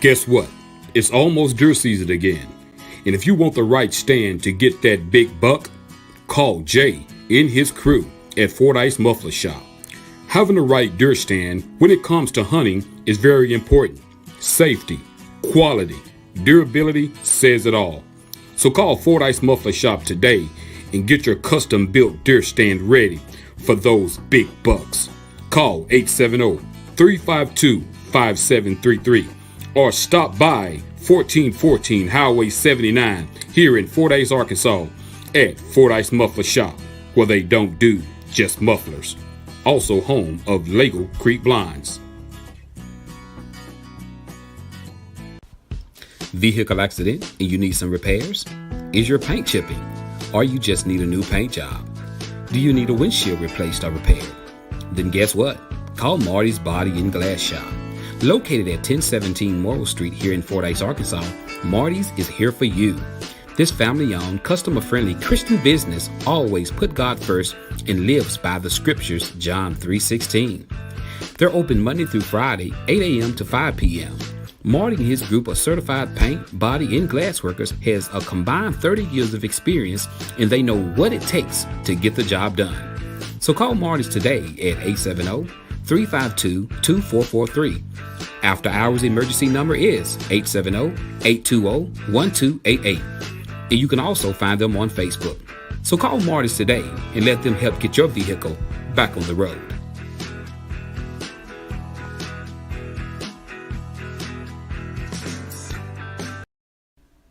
Guess what? It's almost deer season again. And if you want the right stand to get that big buck, call Jay and his crew at Fordyce Muffler Shop. Having the right deer stand when it comes to hunting is very important. Safety, quality, durability says it all. So call Fordyce Muffler Shop today and get your custom built deer stand ready for those big bucks. Call 870-352-5733 or stop by 1414 Highway 79 here in Fordyce, Arkansas at Fordyce Muffler Shop, where they don't do just mufflers. Also home of Lago Creek Blinds. Vehicle accident and you need some repairs? Is your paint chipping? Or you just need a new paint job? Do you need a windshield replaced or repaired? Then guess what? Call Marty's Body and Glass Shop. Located at 1017 Morrill Street here in Fordyce, Arkansas, Marty's is here for you. This family-owned, customer-friendly Christian business always put God first and lives by the scriptures, John 3:16. They're open Monday through Friday, 8 a.m. to 5 p.m. Marty and his group of certified paint, body, and glass workers has a combined 30 years of experience, and they know what it takes to get the job done. So call Marty's today at 870-352-2443. After hours emergency number is 870-820-1288. And you can also find them on Facebook. So call Marty's today and let them help get your vehicle back on the road.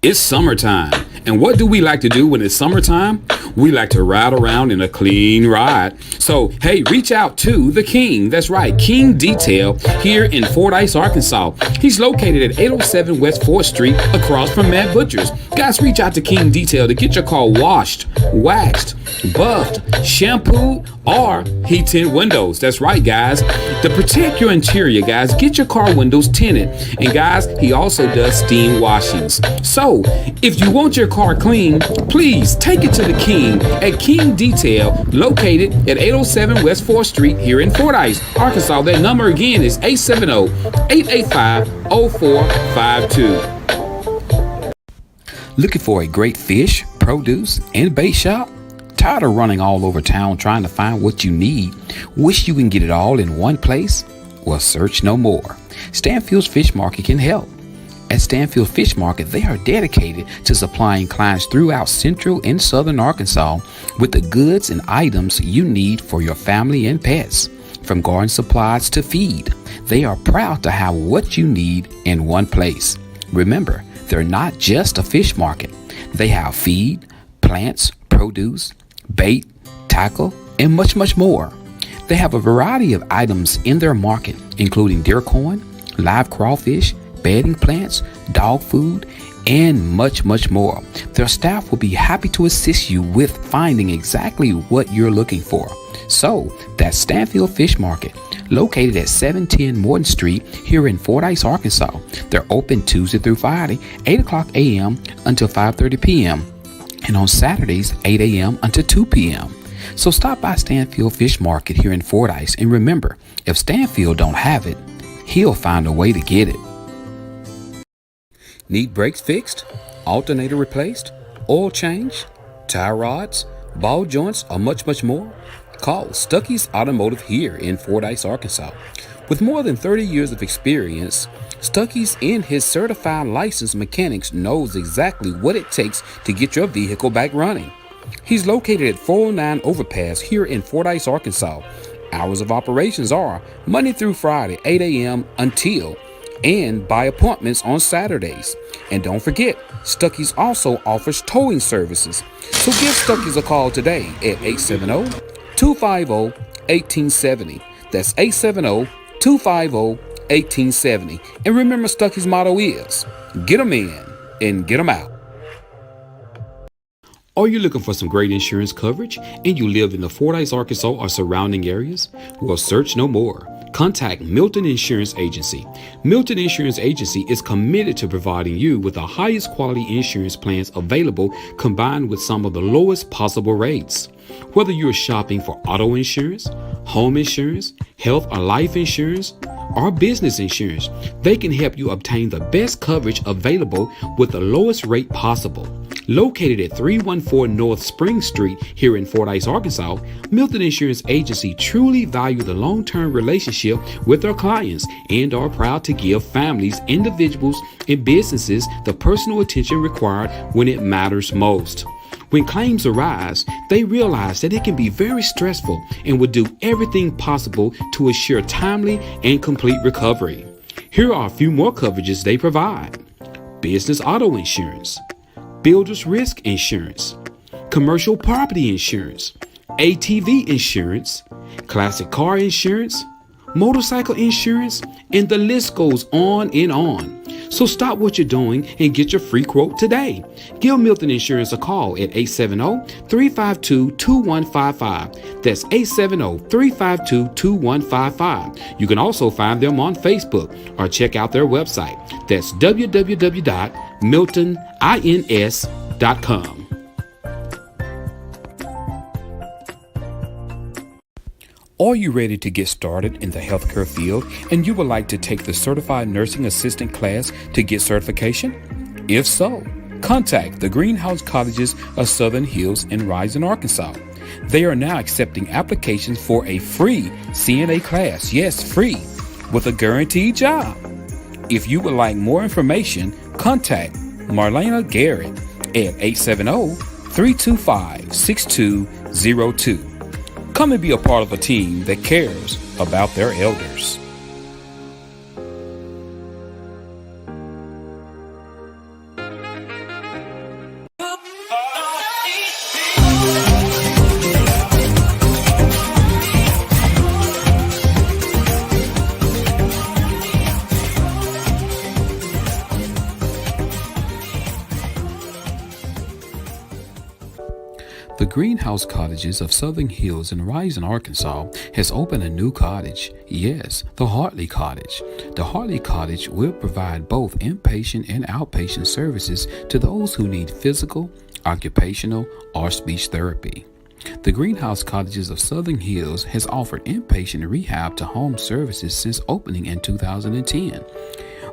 It's summertime. And what do we like to do when it's summertime? We like to ride around in a clean ride. So, hey, reach out to the King. That's right, King Detail here in Fordyce, Arkansas. He's located at 807 West 4th Street across from Matt Butcher's. Guys, reach out to King Detail to get your car washed, waxed, buffed, shampooed, or heat tint windows. That's right, guys. To protect your interior, guys, get your car windows tinted. And guys, he also does steam washings. So, if you want your car clean, please take it to the King at King Detail, located at 807 West 4th Street here in Fordyce, Arkansas. That number again is 870-885-0452. Looking for a great fish, produce, and bait shop? Tired of running all over town trying to find what you need? Wish you can get it all in one place? Well, search no more. Stanfield's Fish Market can help. At Stanfield Fish Market, they are dedicated to supplying clients throughout central and southern Arkansas with the goods and items you need for your family and pets. From garden supplies to feed, they are proud to have what you need in one place. Remember, they're not just a fish market. They have feed, plants, produce, bait, tackle, and much, much more. They have a variety of items in their market, including deer corn, live crawfish, bedding plants, dog food, and much, much more. Their staff will be happy to assist you with finding exactly what you're looking for. So, that's Stanfield Fish Market, located at 710 Morton Street here in Fordyce, Arkansas. They're open Tuesday through Friday, 8 o'clock a.m. until 5:30 p.m. and on Saturdays, 8 a.m. until 2 p.m. So stop by Stanfield Fish Market here in Fordyce, and remember, if Stanfield don't have it, he'll find a way to get it. Need brakes fixed, alternator replaced, oil change, tie rods, ball joints, or much, much more? Call Stuckey's Automotive here in Fordyce, Arkansas. With more than 30 years of experience, Stuckey's and his certified licensed mechanics knows exactly what it takes to get your vehicle back running. He's located at 409 Overpass here in Fordyce, Arkansas. Hours of operations are Monday through Friday, 8 a.m. until and by appointments on Saturdays. And don't forget, Stuckey's also offers towing services. So give Stuckey's a call today at 870-250-1870. That's 870-250-1870. And remember, Stuckey's motto is, get 'em in and get 'em out. Are you looking for some great insurance coverage and you live in the Fordyce, Arkansas or surrounding areas? Well, search no more. Contact Milton Insurance Agency. Milton Insurance Agency is committed to providing you with the highest quality insurance plans available, combined with some of the lowest possible rates. Whether you're shopping for auto insurance, home insurance, health or life insurance, or business insurance, they can help you obtain the best coverage available with the lowest rate possible. Located at 314 North Spring Street here in Fordyce, Arkansas, Milton Insurance Agency truly value the long-term relationship with their clients and are proud to give families, individuals, and businesses the personal attention required when it matters most. When claims arise, they realize that it can be very stressful and will do everything possible to assure timely and complete recovery. Here are a few more coverages they provide: business auto insurance, builder's risk insurance, commercial property insurance, ATV insurance, classic car insurance, motorcycle insurance, and the list goes on and on. So stop what you're doing and get your free quote today. Give Milton Insurance a call at 870-352-2155. That's 870-352-2155. You can also find them on Facebook or check out their website. That's www.miltonins.com. Are you ready to get started in the healthcare field and you would like to take the Certified Nursing Assistant class to get certification? If so, contact the Greenhouse Colleges of Southern Hills in Rising, Arkansas. They are now accepting applications for a free CNA class, yes, free, with a guaranteed job. If you would like more information, contact Marlena Garrett at 870-325-6202. Come and be a part of a team that cares about their elders. The Greenhouse Cottages of Southern Hills in Rising, Arkansas has opened a new cottage. Yes, the Hartley Cottage. The Hartley Cottage will provide both inpatient and outpatient services to those who need physical, occupational, or speech therapy. The Greenhouse Cottages of Southern Hills has offered inpatient rehab to home services since opening in 2010.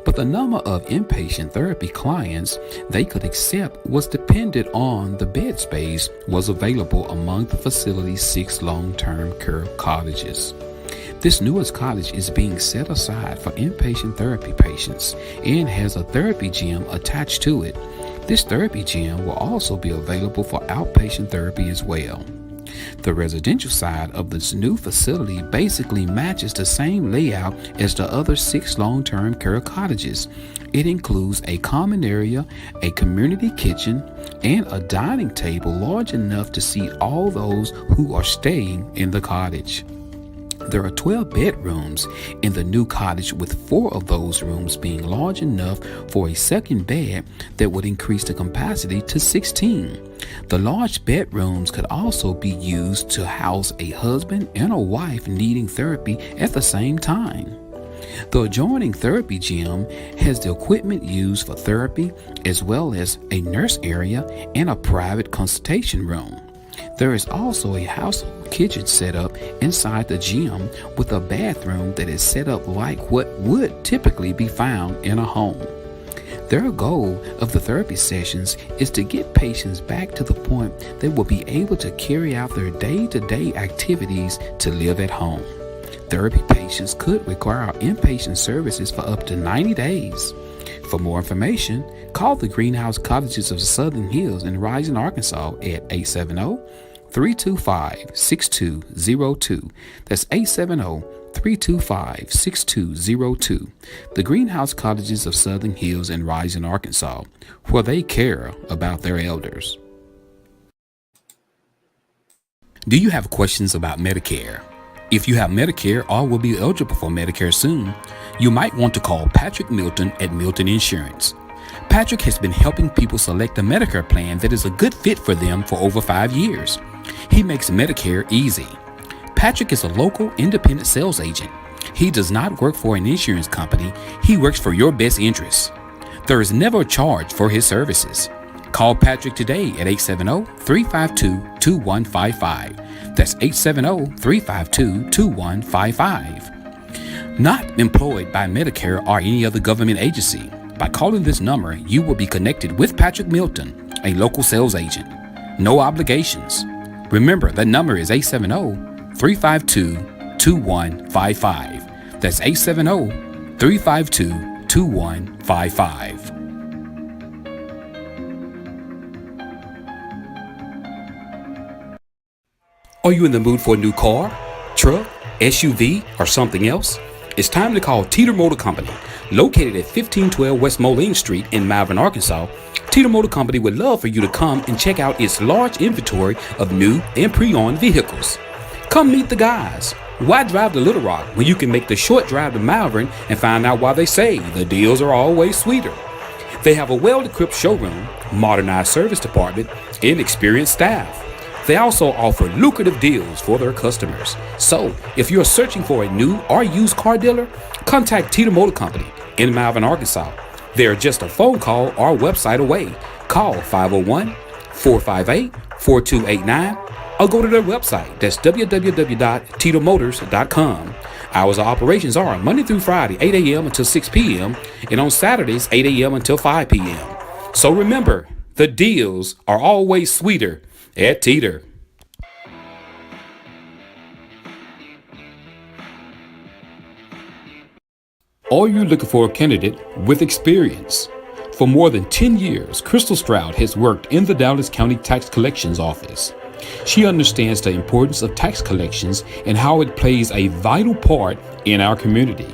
But the number of inpatient therapy clients they could accept was dependent on the bed space was available among the facility's 6 long-term care cottages. This newest cottage is being set aside for inpatient therapy patients and has a therapy gym attached to it. This therapy gym will also be available for outpatient therapy as well. The residential side of this new facility basically matches the same layout as the other 6 long-term care cottages. It includes a common area, a community kitchen, and a dining table large enough to seat all those who are staying in the cottage. There are 12 bedrooms in the new cottage, with 4 of those rooms being large enough for a second bed that would increase the capacity to 16. The large bedrooms could also be used to house a husband and a wife needing therapy at the same time. The adjoining therapy gym has the equipment used for therapy, as well as a nurse area and a private consultation room. There is also a household kitchen set up inside the gym with a bathroom that is set up like what would typically be found in a home. Their goal of the therapy sessions is to get patients back to the point they will be able to carry out their day-to-day activities to live at home. Therapy patients could require inpatient services for up to 90 days. For more information, call the Greenhouse Cottages of Southern Hills in Rising, Arkansas at 870-325-6202. That's 870-325-6202. The Greenhouse Cottages of Southern Hills in Rising, Arkansas, where they care about their elders. Do you have questions about Medicare? If you have Medicare or will be eligible for Medicare soon, you might want to call Patrick Milton at Milton Insurance. Patrick has been helping people select a Medicare plan that is a good fit for them for over 5 years. He makes Medicare easy. Patrick is a local independent sales agent. He does not work for an insurance company. He works for your best interests. There is never a charge for his services. Call Patrick today at 870-352-2155. That's 870-352-2155. Not employed by Medicare or any other government agency. By calling this number, you will be connected with Patrick Milton, a local sales agent. No obligations. Remember, that number is 870-352-2155. That's 870-352-2155. Are you in the mood for a new car, truck, SUV, or something else? It's time to call Teeter Motor Company. Located at 1512 West Moline Street in Malvern, Arkansas, Teeter Motor Company would love for you to come and check out its large inventory of new and pre-owned vehicles. Come meet the guys. Why drive to Little Rock when you can make the short drive to Malvern and find out why they say the deals are always sweeter? They have a well-equipped showroom, modernized service department, and experienced staff. They also offer lucrative deals for their customers. So, if you're searching for a new or used car dealer, contact Teeter Motor Company in Malvern, Arkansas. They're just a phone call or website away. Call 501-458-4289 or go to their website. That's www.teetermotors.com. Hours of operations are Monday through Friday, 8 a.m. until 6 p.m. and on Saturdays, 8 a.m. until 5 p.m. So remember, the deals are always sweeter at Teeter. Are you looking for a candidate with experience? For more than 10 years, Crystal Stroud has worked in the Dallas County Tax Collections Office. She understands the importance of tax collections and how it plays a vital part in our community.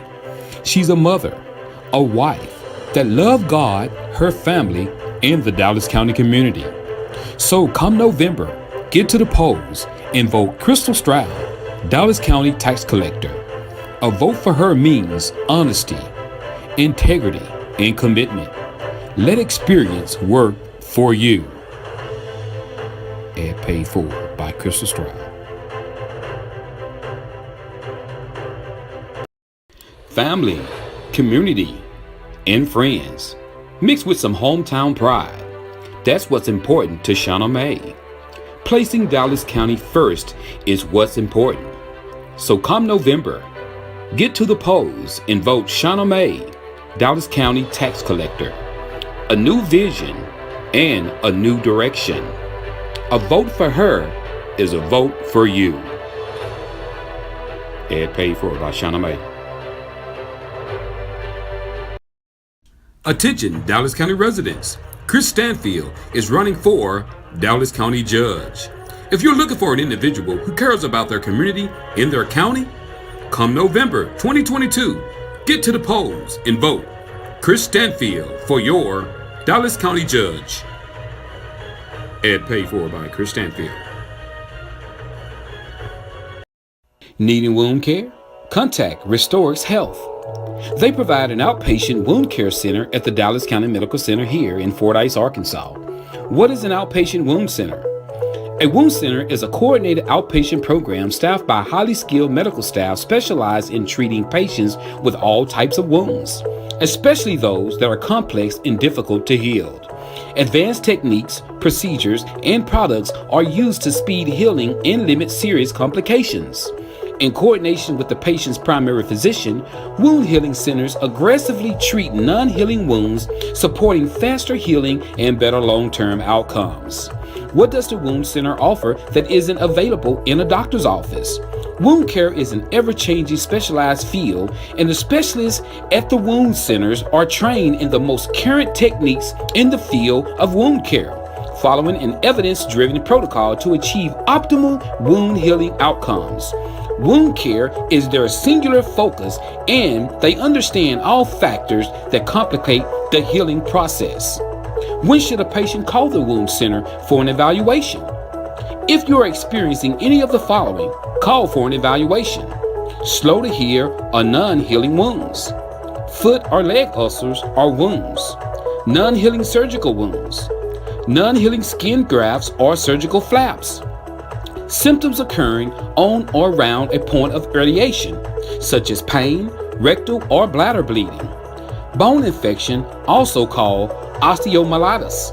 She's a mother, a wife that loves God, her family, and the Dallas County community. So come November, get to the polls and vote Crystal Stroud, Dallas County Tax Collector. A vote for her means honesty, integrity, and commitment. Let experience work for you. Ad paid for by Crystal Stroud. Family, community, and friends, mixed with some hometown pride. That's what's important to Shauna May. Placing Dallas County first is what's important. So come November, get to the polls and vote Shauna May, Dallas County Tax Collector. A new vision and a new direction. A vote for her is a vote for you. Ad paid for by Shauna May. Attention Dallas County residents. Chris Stanfield is running for Dallas County Judge. If you're looking for an individual who cares about their community in their county, come November 2022, get to the polls and vote Chris Stanfield for your Dallas County Judge. Ad paid for by Chris Stanfield. Needing wound care? Contact Restorix Health. They provide an outpatient wound care center at the Dallas County Medical Center here in Fordyce, Arkansas. What is an outpatient wound center? A wound center is a coordinated outpatient program staffed by highly skilled medical staff specialized in treating patients with all types of wounds, especially those that are complex and difficult to heal. Advanced techniques, procedures, and products are used to speed healing and limit serious complications. In coordination with the patient's primary physician, wound healing centers aggressively treat non-healing wounds, supporting faster healing and better long-term outcomes. What does the wound center offer that isn't available in a doctor's office? Wound care is an ever-changing specialized field, and the specialists at the wound centers are trained in the most current techniques in the field of wound care, following an evidence-driven protocol to achieve optimal wound healing outcomes. Wound care is their singular focus, and they understand all factors that complicate the healing process. When should a patient call the wound center for an evaluation? If you are experiencing any of the following, call for an evaluation: slow to heal or non-healing wounds, foot or leg ulcers or wounds, non-healing surgical wounds, non-healing skin grafts or surgical flaps, symptoms occurring on or around a point of radiation, such as pain, rectal or bladder bleeding, bone infection, also called osteomyelitis,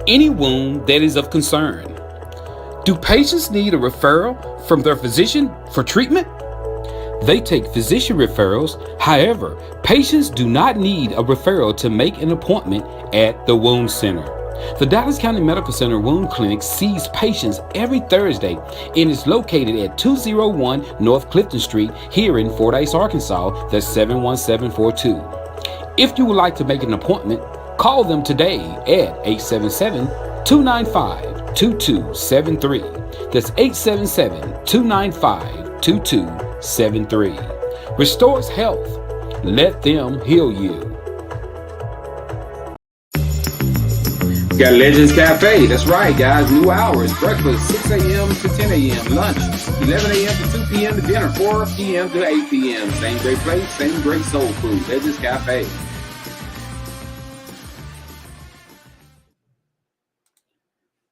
any wound that is of concern. Do patients need a referral from their physician for treatment? They take physician referrals. However, patients do not need a referral to make an appointment at the wound center. The Dallas County Medical Center Wound Clinic sees patients every Thursday and is located at 201 North Clifton Street here in Fordyce, Arkansas. That's 71742. If you would like to make an appointment, call them today at 877-295-2273. That's 877-295-2273. Restores health. Let them heal you. Got Legends Cafe. That's right, guys. New hours. Breakfast 6 a.m. to 10 a.m. Lunch 11 a.m. to 2 p.m. to dinner 4 p.m. to 8 p.m. Same great place, same great soul food. Legends Cafe.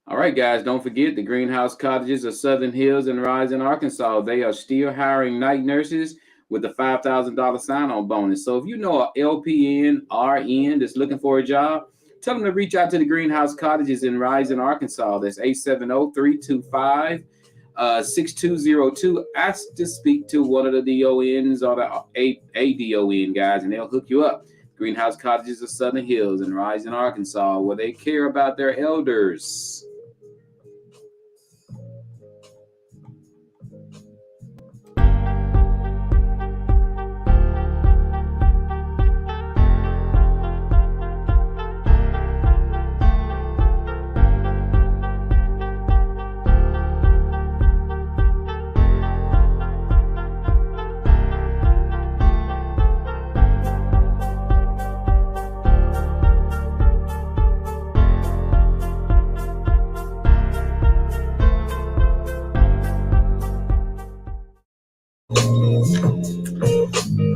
All right, guys, don't forget the Greenhouse Cottages of Southern Hills and Rising, Arkansas. They are still hiring night nurses with a $5,000 sign-on bonus. So if you know a LPN, RN that's looking for a job, tell them to reach out to the Greenhouse Cottages in Rising, Arkansas. That's 870-325-6202. Ask to speak to one of the DONs or the ADON guys, and they'll hook you up. Greenhouse Cottages of Southern Hills in Rising, Arkansas, where they care about their elders.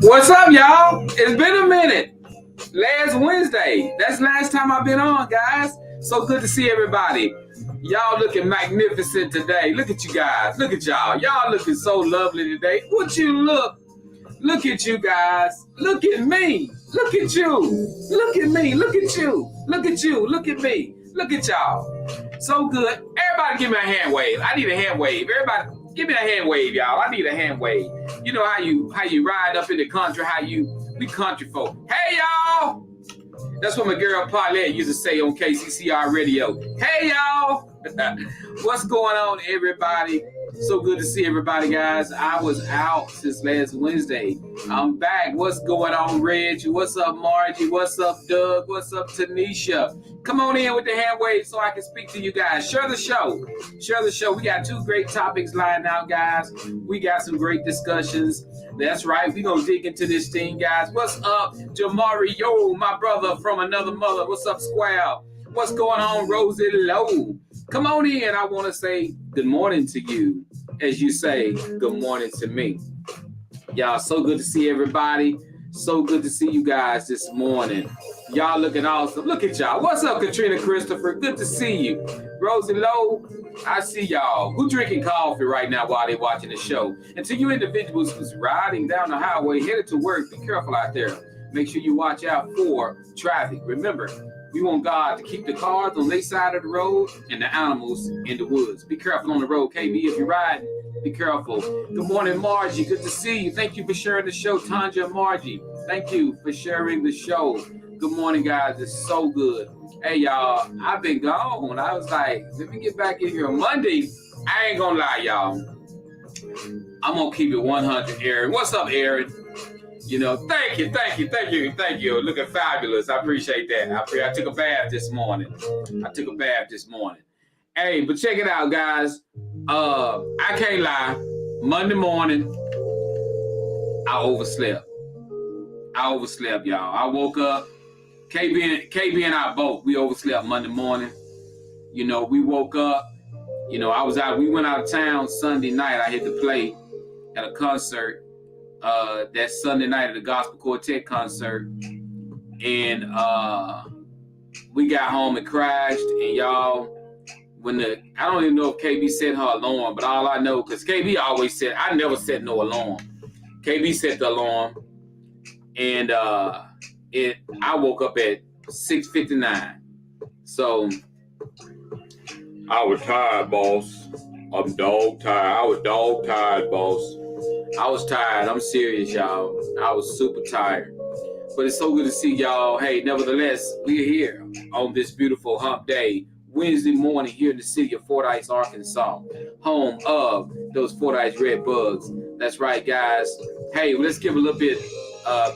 What's up, y'all? It's been a minute. Last Wednesday. That's the last time I've been on, guys. So good to see everybody. Y'all looking magnificent today. Look at you guys. Look at y'all. Y'all looking so lovely today. Would you look? Look at you guys. Look at me. Look at you. Look at me. Look at you. Look at you. Look at me. Look at y'all. So good. Everybody give me a hand wave. I need a hand wave. Everybody give me a hand wave, y'all. I need a hand wave. You know how you ride up in the country, we country folk. Hey, y'all. That's what my girl Paulette used to say on KCCR radio. Hey, y'all. What's going on, everybody? So good to see everybody, guys. I was out since last Wednesday. I'm back. What's going on, Reg? What's up, Margie? What's up, Doug? What's up, Tanisha? Come on in with the hand wave so I can speak to you guys. Share the show. Share the show. We got 2 great topics lined out, guys. We got some great discussions. That's right. We're going to dig into this thing, guys. What's up, Jamari? Yo, my brother from another mother. What's up, Square? What's going on, Rosie Lowe? Come on in. I want to say good morning to you as you say good morning to me. Y'all, so good to see everybody. So good to see you guys this morning. Y'all looking awesome. Look at y'all. What's up, Katrina Christopher? Good to see you. Rosie Lowe, I see y'all. Who drinking coffee right now while they're watching the show? And to you individuals who's riding down the highway, headed to work, be careful out there. Make sure you watch out for traffic. Remember, we want God to keep the cars on their side of the road and the animals in the woods. Be careful on the road, KB. If you're riding, be careful. Good morning, Margie. Good to see you. Thank you for sharing the show, Tanja and Margie. Thank you for sharing the show. Good morning, guys. It's so good. Hey, y'all, I've been gone. I was like, let me get back in here on Monday. I ain't gonna lie, y'all. I'm gonna keep it 100, Aaron. What's up, Aaron? You know, thank you. Looking fabulous. I appreciate that. I took a bath this morning. Hey, but check it out, guys. I can't lie. Monday morning, I overslept, y'all. I woke up. KB and I both, we overslept Monday morning. You know, we woke up. You know, we went out of town Sunday night. I had to play at a concert. That Sunday night at the Gospel Quartet concert, and we got home and crashed. And y'all, I don't even know if KB set her alarm, but all I know, because KB always said, I never set no alarm. KB set the alarm, and I woke up at 6:59. So I was tired, boss. I'm dog tired. I was dog tired, boss. I was tired. I'm serious, y'all. I was super tired. But it's so good to see y'all. Hey, nevertheless, we're here on this beautiful hump day, Wednesday morning here in the city of Fordyce, Arkansas, home of those Fordyce Redbugs. That's right, guys. Hey, let's give a little bit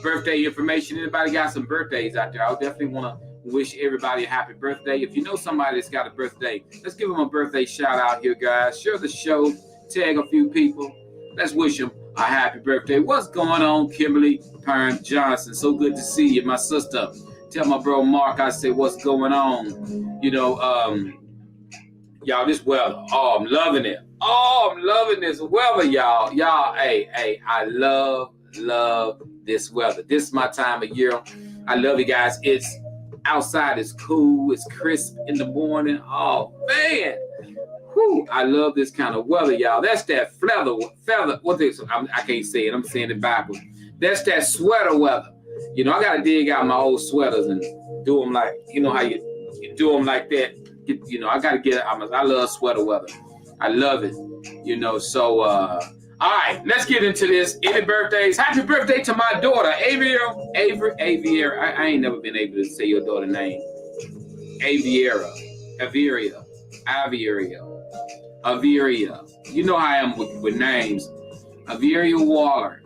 birthday information. Anybody got some birthdays out there? I definitely want to wish everybody a happy birthday. If you know somebody that's got a birthday, let's give them a birthday shout out here, guys. Share the show, tag a few people. Let's wish them a happy birthday. What's going on, Kimberly Pine Johnson? So good to see you, my sister. Tell my bro Mark I say what's going on. You know, y'all, this weather. Oh, I'm loving it. Oh, I'm loving this weather, y'all. Y'all, hey, I love this weather. This is my time of year. I love you guys. It's outside. It's cool. It's crisp in the morning. Oh, man. Whew, I love this kind of weather, y'all. That's that feather. What is it? I can't say it. I'm saying it backwards. That's that sweater weather. You know, I got to dig out my old sweaters and do them like, you know how you do them like that. You know, I got to get, I love sweater weather. I love it. You know, so, all right, let's get into this. Any birthdays? Happy birthday to my daughter, Aviera. I ain't never been able to say your daughter's name. Aviera. You know how I am with names. Averia Waller.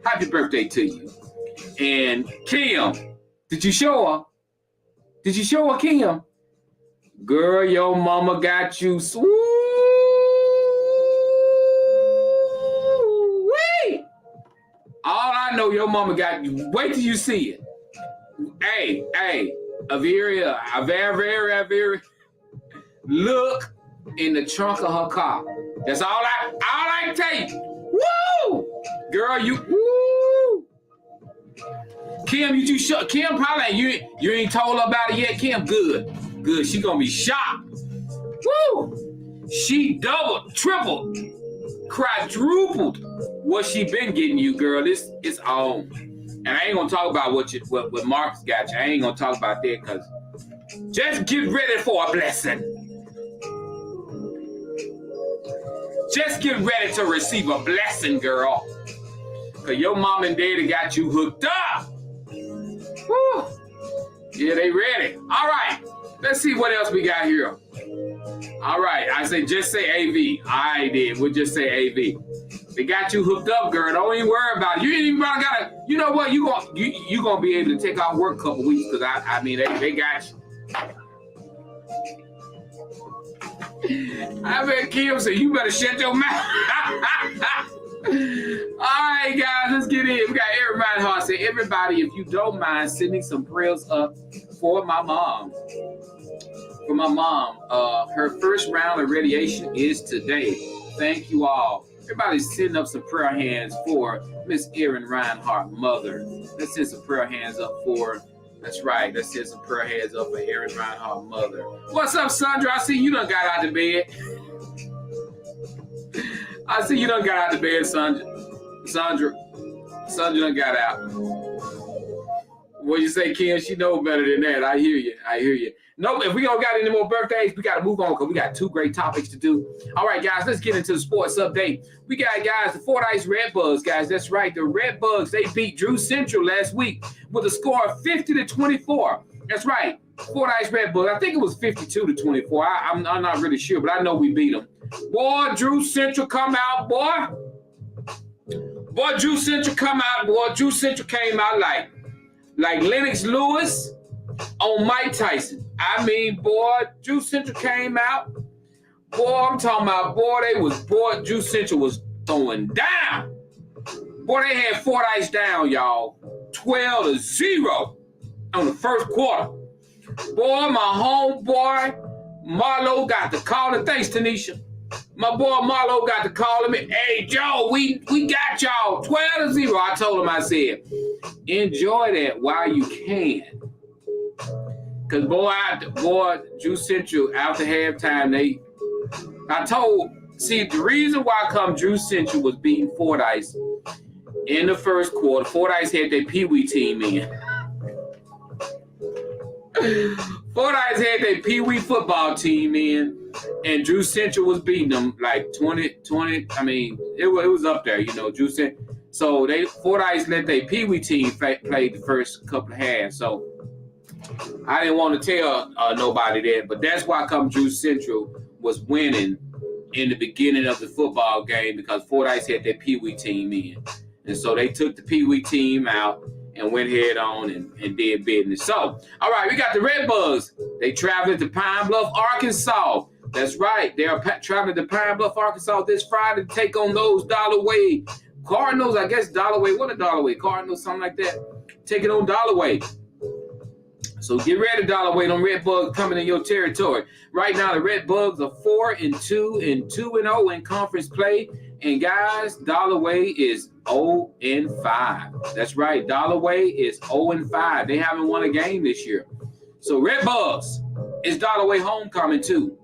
Happy birthday to you. And Kim, did you show her? Kim? Girl, your mama got you sweet. All I know, your mama got you. Wait till you see it. Hey, Averia. Look in the trunk of her car. That's all I can tell you. Woo! Girl, woo! Kim, Kim probably you ain't told her about it yet. Kim, good. She gonna be shocked. Woo! She doubled, tripled, quadrupled what she been getting you, girl. It's on. And I ain't gonna talk about what Marcus got you. I ain't gonna talk about that because just get ready for a blessing. Just get ready to receive a blessing, girl. Because your mom and daddy got you hooked up. Woo. Yeah, they ready. All right. Let's see what else we got here. All right. I say just say AV. I did. We'll just say AV. They got you hooked up, girl. Don't even worry about it. You ain't even gotta. You know what? You gonna be able to take off work a couple weeks because I mean they got you. I bet Kim said, you better shut your mouth. All right, guys, let's get in. We got everybody hard. Say, everybody, if you don't mind sending some prayers up for my mom. Her first round of radiation is today. Thank you all. Everybody send up some prayer hands for Miss Erin Reinhardt, mother. Let's send some prayer hands up for That's right. Let's send some prayer hands up for Erin Reinhardt, mother. What's up, Sandra? I see you done got out of bed. Sandra done got out. What you say, Kim? She know better than that. I hear you. No, if we don't got any more birthdays, we got to move on because we got two great topics to do. All right, guys, let's get into the sports update. We got, guys, the Fordyce Redbugs, guys. That's right. The Redbugs, they beat Drew Central last week with a score of 50-24. That's right. Fordyce Redbugs. I think it was 52-24. I'm not really sure, but I know we beat them. Boy, Drew Central come out, boy. Drew Central come out, boy. Drew Central came out like Lennox Lewis on Mike Tyson. I mean, boy, Drew Central came out. Boy, I'm talking about, Drew Central was throwing down. Boy, they had Fordyce down, y'all. 12-0 on the first quarter. Boy, my homeboy, Marlo got to call it. Thanks, Tanisha. My boy Marlo got to call him. Hey, Joe, we got y'all 12-0. I told him, I said, enjoy that while you can. Because, boy, Drew Central, after halftime, the reason why Drew Central was beating Fordyce in the first quarter, Fordyce had their Pee Wee team in. Fordyce had their Pee-wee football team in, and Drew Central was beating them like 20. I mean, it was up there, Drew Central. So Fordyce let their Pee-wee team play the first couple of halves. So I didn't want to tell nobody that, but that's why Drew Central was winning in the beginning of the football game, because Fordyce had their Pee-wee team in. And so they took the Pee-wee team out and went head on and did business. So, all right, we got the Redbugs. They traveled to Pine Bluff, Arkansas. That's right. They are traveling to Pine Bluff, Arkansas this Friday to take on those Dollarway Cardinals. I guess Dollarway. What a Dollarway? Cardinals, something like that. Taking on Dollarway. So get ready, Dollarway. Them Redbugs coming in your territory. Right now, the Redbugs are 4-2 and 2-0 in conference play. And guys, Dollarway is 0-5. That's right. Dollarway is 0-5. They haven't won a game this year. So Redbugs is Dollarway homecoming too.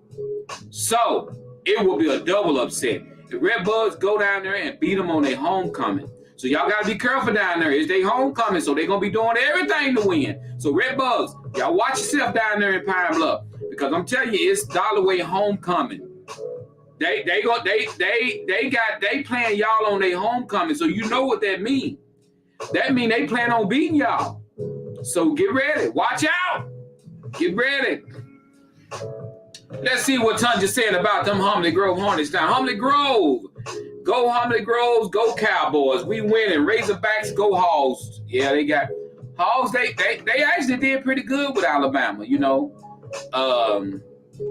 So it will be a double upset. The Redbugs go down there and beat them on their homecoming. So y'all got to be careful down there. It's their homecoming, so they're going to be doing everything to win. So Redbugs, y'all watch yourself down there in Pine Bluff, because I'm telling you, it's Dollarway homecoming. They playing y'all on their homecoming, so you know what that means. That means they plan on beating y'all. So get ready. Watch out. Get ready. Let's see what Tanja said about them Homely Grove Hornets now. Homely Grove. Go Homely Groves. Go Cowboys. We winning. Razorbacks. Go Hogs. Yeah, they got Hogs. They actually did pretty good with Alabama,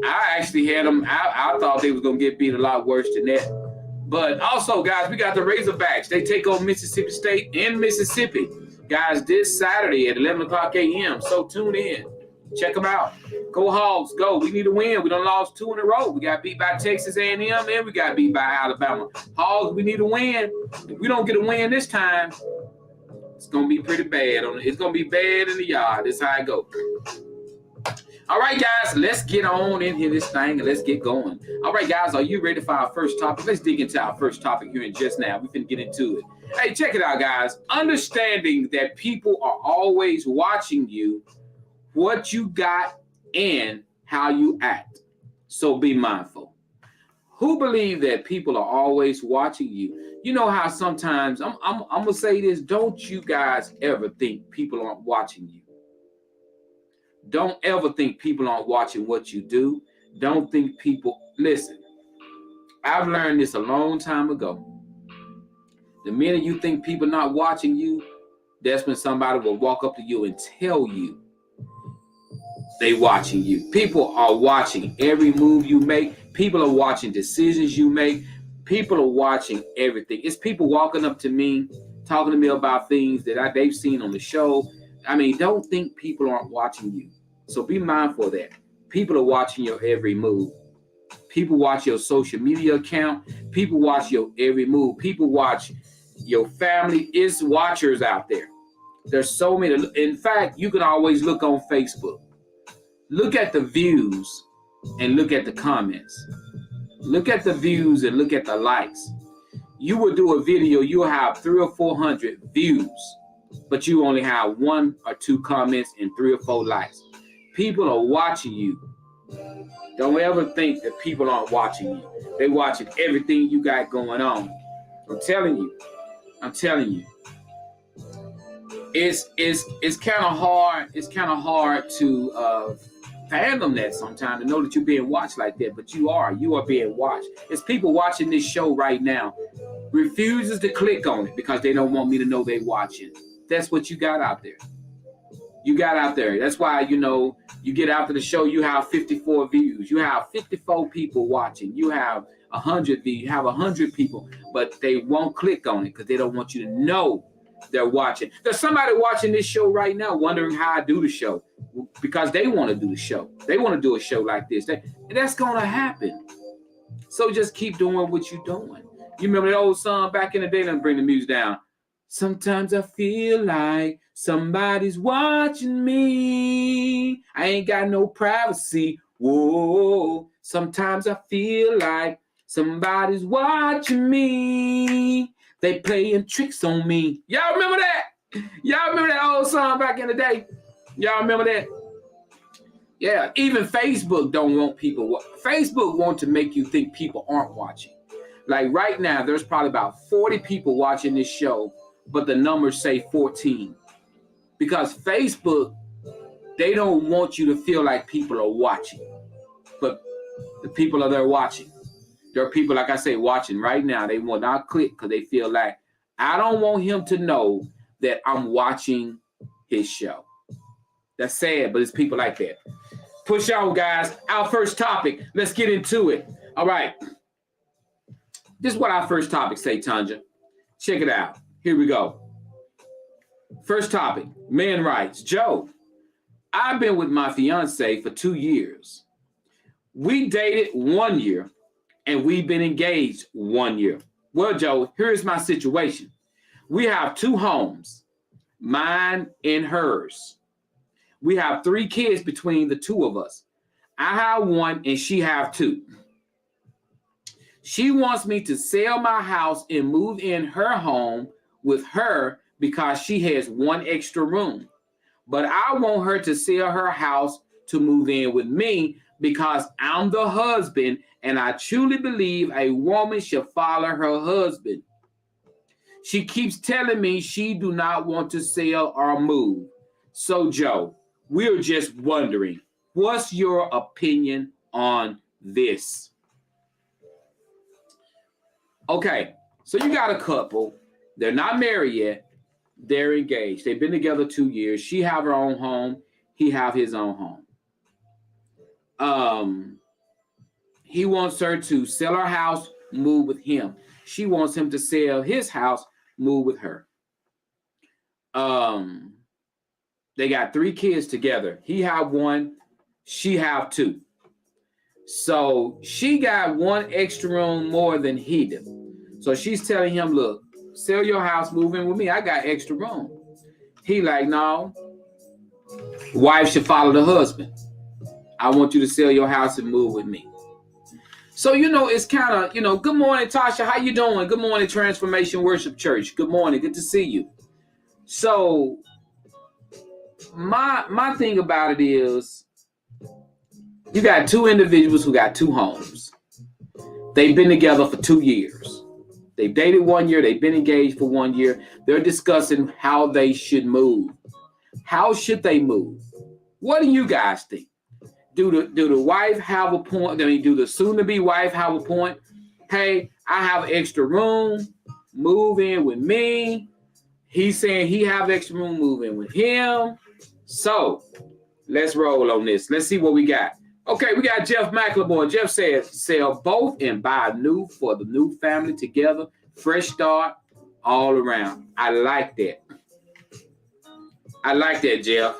I actually had them. I thought they was going to get beat a lot worse than that. But also, guys, we got the Razorbacks. They take on Mississippi State in Mississippi. Guys, this Saturday at 11 o'clock a.m. So tune in. Check them out. Go Hogs, go. We need to win. We done lost 2 in a row. We got beat by Texas A&M and we got beat by Alabama. Hogs, we need to win. If we don't get a win this time, it's going to be pretty bad. It's going to be bad in the yard. That's how it goes. All right, guys, let's get on into this thing and let's get going. All right, guys, are you ready for our first topic? Let's dig into our first topic here in just now. We can get into it. Hey, check it out, guys. Understanding that people are always watching you, what you got, and how you act. So be mindful. Who believe that people are always watching you? You know how sometimes, I'm going to say this, don't you guys ever think people aren't watching you. Don't ever think people aren't watching what you do. Don't think people, listen, I've learned this a long time ago. The minute you think people not watching you, that's when somebody will walk up to you and tell you they watching you. People are watching every move you make. People are watching decisions you make. People are watching everything. It's people walking up to me, talking to me about things that they've seen on the show. I mean, don't think people aren't watching you. So be mindful of that. People are watching your every move. People watch your social media account. People watch your every move. People watch your family. It's watchers out there. There's so many. In fact, you can always look on Facebook. Look at the views and look at the comments. Look at the views and look at the likes. You will do a video, you'll have 300 or 400 views, but you only have 1 or 2 comments and 3 or 4 likes. People are watching you. Don't ever think that people aren't watching you. They're watching everything you got going on. I'm telling you. It's kind of hard. It's kind of hard to fathom that sometimes, to know that you're being watched like that. But you are being watched. It's people watching this show right now, refuses to click on it because they don't want me to know they're watching. That's what you got out there. That's why, you get after the show, you have 54 views. You have 54 people watching. You have 100 views. You have 100 people, but they won't click on it because they don't want you to know they're watching. There's somebody watching this show right now wondering how I do the show because they want to do the show. They want to do a show like this. That's going to happen. So just keep doing what you're doing. You remember that old song back in the day? Let me bring the music down. Sometimes I feel like somebody's watching me. I ain't got no privacy. Whoa. Sometimes I feel like somebody's watching me. They playing tricks on me. Y'all remember that? Y'all remember that old song back in the day? Y'all remember that? Yeah, even Facebook don't want people. Facebook want to make you think people aren't watching. Like right now, there's probably about 40 people watching this show, but the numbers say 14 because Facebook, they don't want you to feel like people are watching, but the people are there watching. There are people, like I say, watching right now. They will not click because they feel like I don't want him to know that I'm watching his show. That's sad, but it's people like that. Push on, guys. Our first topic. Let's get into it. All right. This is what our first topic say, Tanja. Check it out. Here we go. First topic, man rights. Joe, I've been with my fiancé for 2 years. We dated 1 year, and we've been engaged 1 year. Well, Joe, here's my situation. We have 2 homes, mine and hers. We have 3 kids between the 2 of us. I have 1 and she have 2. She wants me to sell my house and move in her home with her because she has 1 extra room. But I want her to sell her house to move in with me because I'm the husband and I truly believe a woman should follow her husband. She keeps telling me she do not want to sell or move. So, Joe, we're just wondering, what's your opinion on this? Okay, so you got a couple. They're not married yet. They're engaged. They've been together 2 years. She have her own home. He have his own home. He wants her to sell her house, move with him. She wants him to sell his house, move with her. They got 3 kids together. He have 1. She have 2. So she got 1 extra room more than he did. So she's telling him, look, sell your house, move in with me. I got extra room. He like, no. Wife should follow the husband. I want you to sell your house and move with me. So, it's kind of, good morning, Tasha. How you doing? Good morning, Transformation Worship Church. Good morning. Good to see you. So my thing about it is, you got 2 individuals who got 2 homes. They've been together for 2 years. They've dated 1 year. They've been engaged for 1 year. They're discussing how they should move. How should they move? What do you guys think? Do the wife have a point? Do the soon-to-be wife have a point? Hey, I have extra room. Move in with me. He's saying he have extra room. Move in with him. So let's roll on this. Let's see what we got. Okay, we got Jeff McLemore. Jeff says, sell both and buy new for the new family together. Fresh start all around. I like that. I like that, Jeff.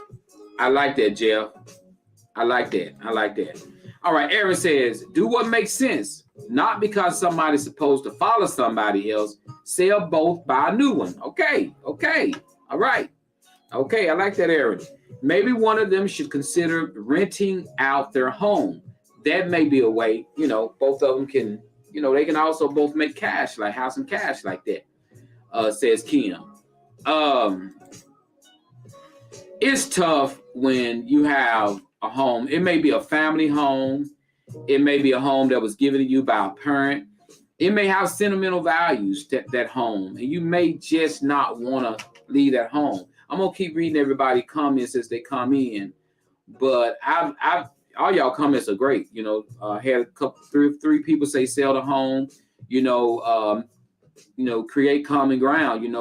I like that, Jeff. I like that. I like that. All right, Aaron says, do what makes sense. Not because somebody's supposed to follow somebody else. Sell both, buy a new one. Okay. All right. Okay, I like that, Aaron. Maybe one of them should consider renting out their home. That may be a way, both of them can, they can also both make cash, like have some cash like that, says Kim. It's tough when you have a home. It may be a family home. It may be a home that was given to you by a parent. It may have sentimental values, that home, and you may just not want to leave that home. I'm gonna keep reading everybody's comments as they come in, but I've all y'all comments are great. Had a couple, three people say sell the home. Create common ground.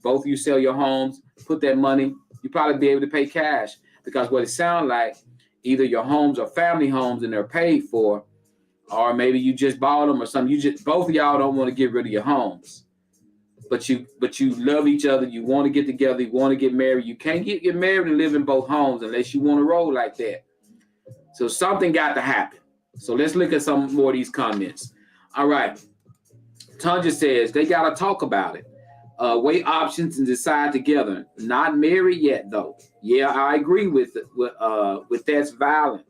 Both you sell your homes, put that money. You probably be able to pay cash because what it sounds like, either your homes are family homes and they're paid for, or maybe you just bought them or something. Both of y'all don't want to get rid of your homes. But you love each other. You want to get together. You want to get married. You can't get married and live in both homes unless you want to roll like that. So something got to happen. So let's look at some more of these comments. All right. Tanja says they got to talk about it. Weigh options and decide together. Not married yet, though. Yeah, I agree with that's violent.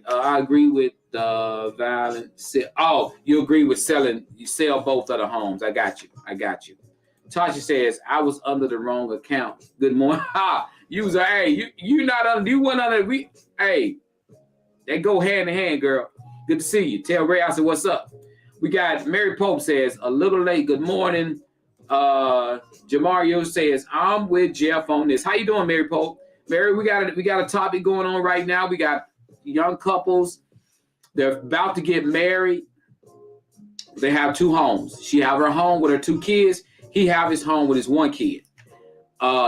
I agree with violent. Oh, you agree with selling? You sell both of the homes. I got you. Tasha says I was under the wrong account. Good morning. You was you not under. You went under. Hey, They go hand in hand, girl. Good to see you. Tell Ray I said, what's up? We got Mary Pope says, a little late. Good morning. Jamario says, I'm with Jeff on this. How you doing, Mary Pope? Mary, we got a topic going on right now. We got young couples. They're about to get married. They have 2 homes. She have her home with her 2 kids. He have his home with his 1 kid.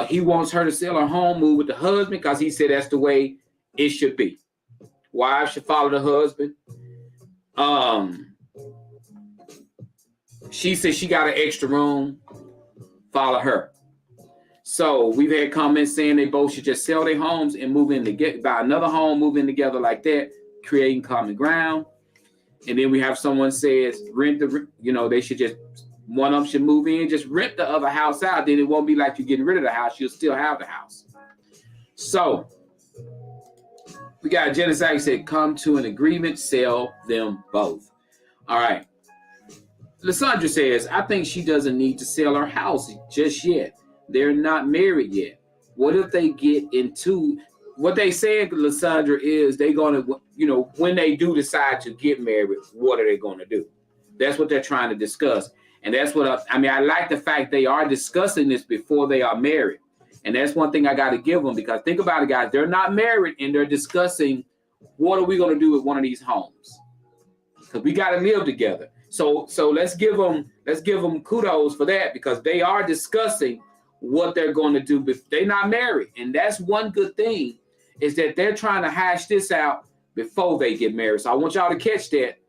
He wants her to sell her home, move with the husband, because he said that's the way it should be. Wives should follow the husband. She said she got an extra room. Follow her. So we've had comments saying they both should just sell their homes and move in together, buy another home, move in together like that, creating common ground. And then we have someone says they should just, one of them should move in, just rent the other house out. Then it won't be like you're getting rid of the house. You'll still have the house. So we got Genocide said, come to an agreement, sell them both. All right. Lysandra says, I think she doesn't need to sell her house just yet. They're not married yet. What if they get into what they said, Lysandra, is they're going to, when they do decide to get married, what are they going to do? That's what they're trying to discuss. And that's what I like the fact they are discussing this before they are married. And that's one thing I got to give them, because think about it, guys. They're not married and they're discussing what are we going to do with one of these homes? Because we got to live together. So let's give them kudos for that, because they are discussing what they're going to do. But they're not married. And that's one good thing, is that they're trying to hash this out before they get married. So I want y'all to catch that.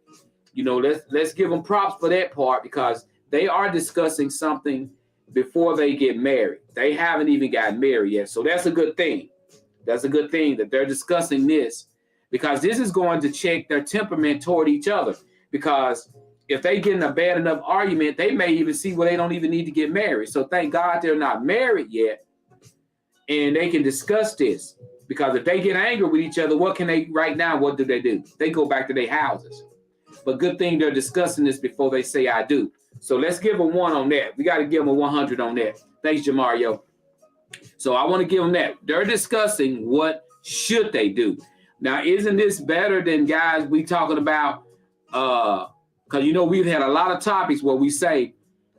Let's give them props for that part, because they are discussing something before they get married. They haven't even gotten married yet. So that's a good thing. That's a good thing that they're discussing this, because this is going to check their temperament toward each other. Because if they get in a bad enough argument, they may even see where they don't even need to get married. So thank God they're not married yet, and they can discuss this. Because if they get angry with each other, what do they do? They go back to their houses. But good thing they're discussing this before they say I do. So let's give them 1 on that. We got to give them a 100 on that. Thanks, Jamario. So I want to give them that. They're discussing what should they do. Now, isn't this better than, guys, we talking about, because we've had a lot of topics where we say,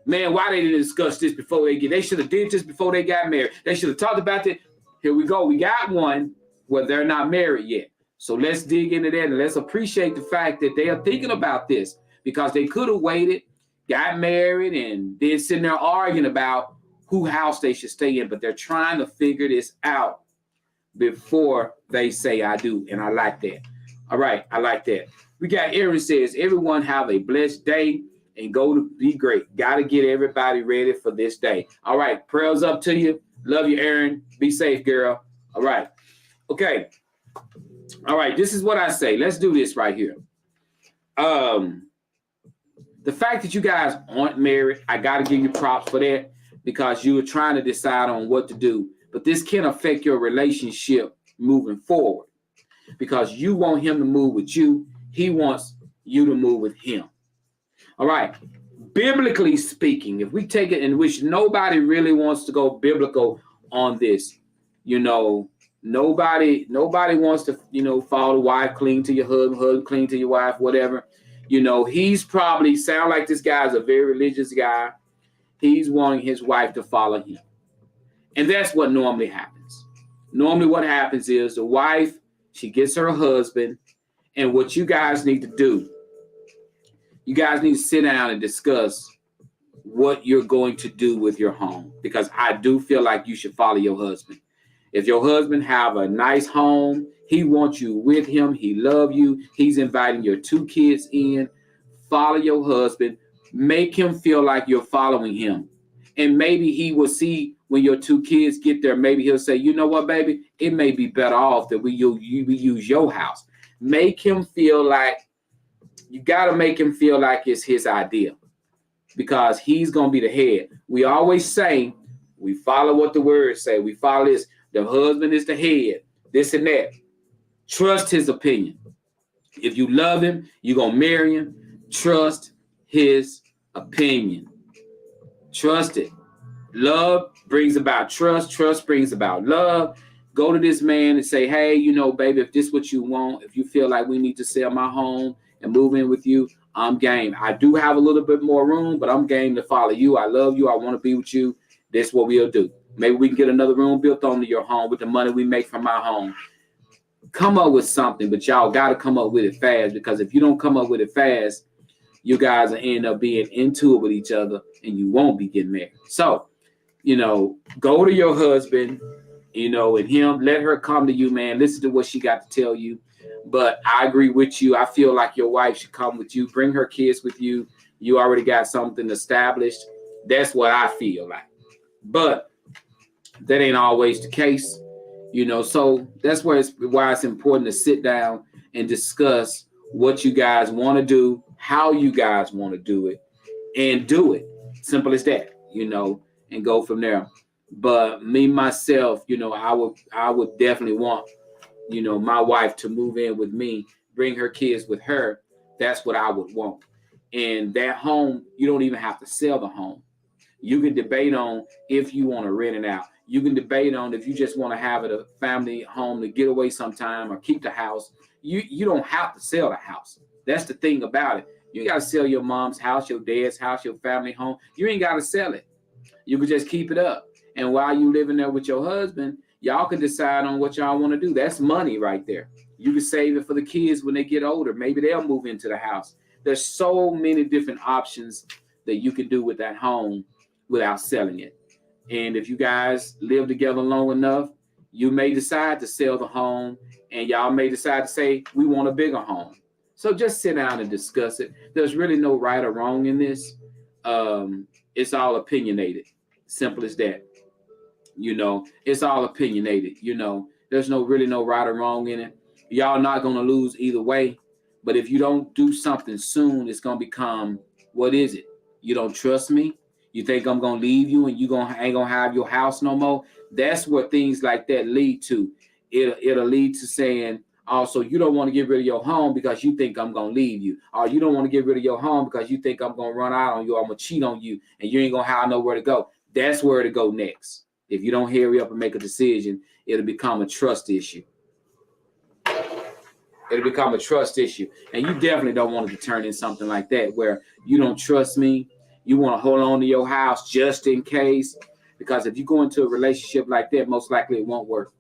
man, why they didn't discuss this before they should have did this before they got married. They should have talked about it. Here we go. We got one where they're not married yet. So let's dig into that, and let's appreciate the fact that they are thinking about this, because they could have waited, got married, and then sitting there arguing about who house they should stay in. But they're trying to figure this out before they say I do. And I like that. All right. I like that. We got Aaron says, everyone have a blessed day and go to be great. Got to get everybody ready for this day. All right. Prayers up to you. Love you, Aaron. Be safe, girl. All right. Okay. All right. This is what I say. Let's do this right here. The fact that you guys aren't married, I got to give you props for that, because you were trying to decide on what to do. But this can affect your relationship moving forward, because you want him to move with you. He wants you to move with him. All right. Biblically speaking, if we take it, in which nobody really wants to go biblical on this, nobody wants to, follow the wife, cling to your husband, cling to your wife, whatever. He's probably sound like this guy's a very religious guy. He's wanting his wife to follow him. And that's what normally happens. Normally what happens is the wife, she gets her husband, and what you guys need to do, you guys need to sit down and discuss what you're going to do with your home, because I do feel like you should follow your husband. If your husband have a nice home, he wants you with him, he love you, he's inviting your 2 kids in, follow your husband, make him feel like you're following him. And maybe he will see when your 2 kids get there, maybe he'll say, you know what, baby, it may be better off that we use your house. Make him feel like, you got to make him feel like it's his idea, because he's going to be the head. We always say, we follow what the words say. We follow this. The husband is the head, this and that. Trust his opinion. If you love him, you're going to marry him. Trust his opinion. Trust it. Love brings about trust. Trust brings about love. go to this man and say, hey, you know, baby, if this is what you want, if you feel like we need to sell my home and move in with you, I'm game. I do have a little bit more room, but I'm game to follow you. I love you. I want to be with you. That's what we'll do. Maybe we can get another room built onto your home with the money we make from my home. Come up with something, but y'all got to come up with it fast, because if you don't come up with it fast, you guys will end up being into it with each other and you won't be getting married. So, you know, go to your husband, you know, and him, let her come to you, man. Listen to what she got to tell you. But I agree with you. I feel like your wife should come with you. Bring her kids with you. You already got something established. That's what I feel like. But that ain't always the case, you know. So that's why it's important to sit down and discuss what you guys want to do, how you guys want to do it, and do it. Simple as that, you know, and go from there. But me, myself, you know, I would definitely want, you know, my wife to move in with me, bring her kids with her. That's what I would want. And that home, you don't even have to sell the home. You can debate on if you want to rent it out. You can debate on if you just want to have it a family home to get away sometime or keep the house. You don't have to sell the house. That's the thing about it. You got to sell your mom's house, your dad's house, your family home. You ain't got to sell it. You can just keep it up. And while you living there with your husband, y'all can decide on what y'all want to do. That's money right there. You can save it for the kids when they get older. Maybe they'll move into the house. There's so many different options that you can do with that home without selling it. And if you guys live together long enough, you may decide to sell the home, and y'all may decide to say, we want a bigger home. So just sit down and discuss it. There's really no right or wrong in this. It's all opinionated. Simple as that. You know, it's all opinionated. You know, there's really no right or wrong in it. Y'all not going to lose either way. But if you don't do something soon, it's going to become, what is it? You don't trust me? You think I'm going to leave you and you ain't going to have your house no more? That's what things like that lead to. It'll lead to saying, also, you don't want to get rid of your home because you think I'm going to leave you. Or you don't want to get rid of your home because you think I'm going to run out on you, or I'm going to cheat on you, and you ain't going to have nowhere to go. That's where to go next. If you don't hurry up and make a decision, it'll become a trust issue. It'll become a trust issue. And you definitely don't want it to turn into something like that where you don't trust me. You want to hold on to your house just in case. Because if you go into a relationship like that, most likely it won't work.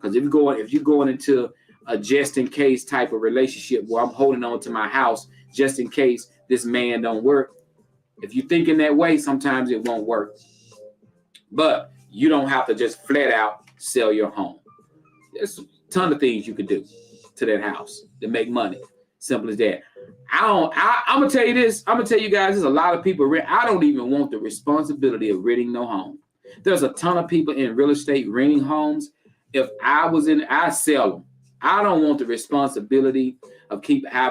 Because if you're going into a just in case type of relationship where I'm holding on to my house just in case this man don't work, if you think in that way, sometimes it won't work. But you don't have to just flat out sell your home. There's a ton of things you could do to that house to make money. Simple as that. I'm gonna tell you this. I'm gonna tell you guys, there's a lot of people rent. I don't even want the responsibility of renting no home. There's a ton of people in real estate renting homes. If I was in, I sell them. I don't want the responsibility of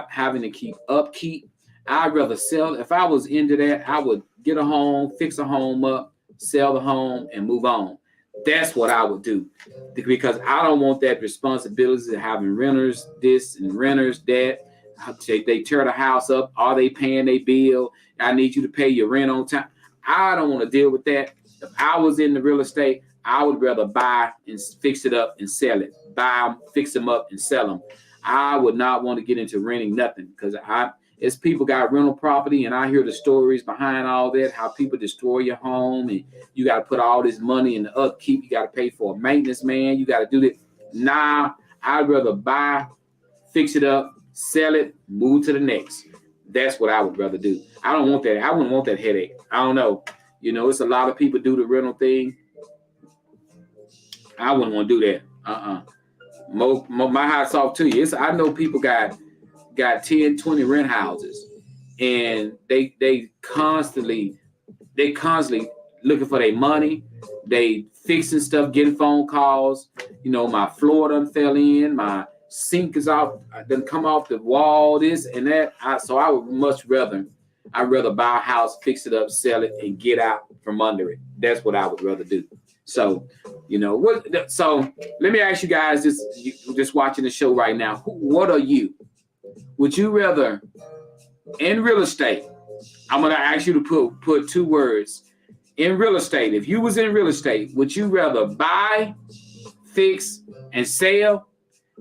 having to keep upkeep. I'd rather sell. If I was into that, I would get a home, fix a home up, sell the home, and move on. That's what I would do, because I don't want that responsibility of having renters this and renters that. They tear the house up. Are they paying their bill? I need you to pay your rent on time. I don't want to deal with that. If I was in the real estate, I would rather buy and fix it up and sell it. Buy them, fix them up, and sell them. I would not want to get into renting nothing, because as people got rental property, and I hear the stories behind all that, how people destroy your home, and you got to put all this money in the upkeep. You got to pay for a maintenance man. You got to do that. Nah, I'd rather buy, fix it up, sell it, move to the next. That's what I would rather do. I don't want that. I wouldn't want that headache. I don't know. You know, it's a lot of people do the rental thing. I wouldn't want to do that. My hat's off to you. I know people got 10, 20 rent houses, and they constantly looking for their money. They fixing stuff, getting phone calls. You know, my floor done fell in, my sink is off, done come off the wall, this and that. So I would I'd rather buy a house, fix it up, sell it, and get out from under it. That's what I would rather do. So, you know what? So let me ask you guys, just watching the show right now, what are you? Would you rather, in real estate, I'm going to ask you to put two words. In real estate, if you was in real estate, would you rather buy, fix, and sell,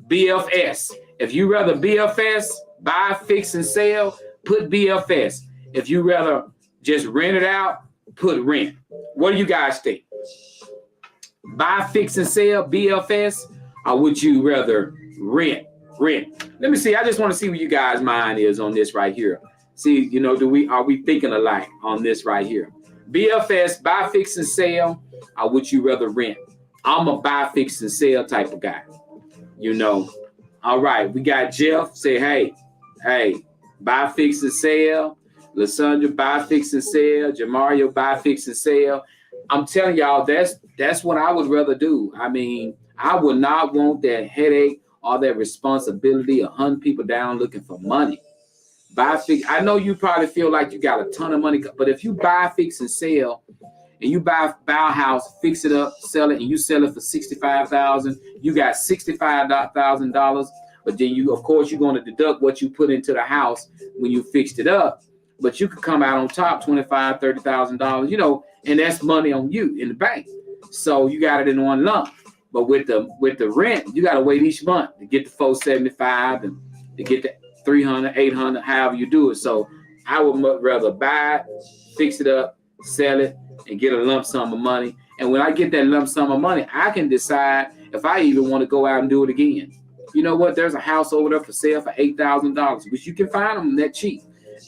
BFS. If you rather BFS, buy, fix, and sell, put BFS. If you rather just rent it out, put rent. What do you guys think? Buy, fix, and sell, BFS, or would you rather rent? Rent. Let me see. I just want to see what you guys' mind is on this right here. See, are we thinking alike on this right here? BFS, buy, fix, and sell, or would you rather rent? I'm a buy, fix, and sell type of guy. All right, we got Jeff say, hey, buy, fix, and sell. Lysandra, buy, fix, and sell. Jamario, buy, fix, and sell. I'm telling y'all, that's what I would rather do. I mean, I would not want that headache or that responsibility of hunting people down looking for money. Buy, fix. I know you probably feel like you got a ton of money, but if you buy, fix, and sell, and you buy a house, fix it up, sell it, and you sell it for $65,000, you got $65,000. But then of course, you're going to deduct what you put into the house when you fixed it up. But you could come out on top, $25,000, $30,000, and that's money on you in the bank. So you got it in one lump. But with the rent, you got to wait each month to get the $475 and to get the $300, $800, however you do it. So I would much rather buy it, fix it up, sell it, and get a lump sum of money. And when I get that lump sum of money, I can decide if I even want to go out and do it again. You know what? There's a house over there for sale for $8,000, which you can find them that cheap.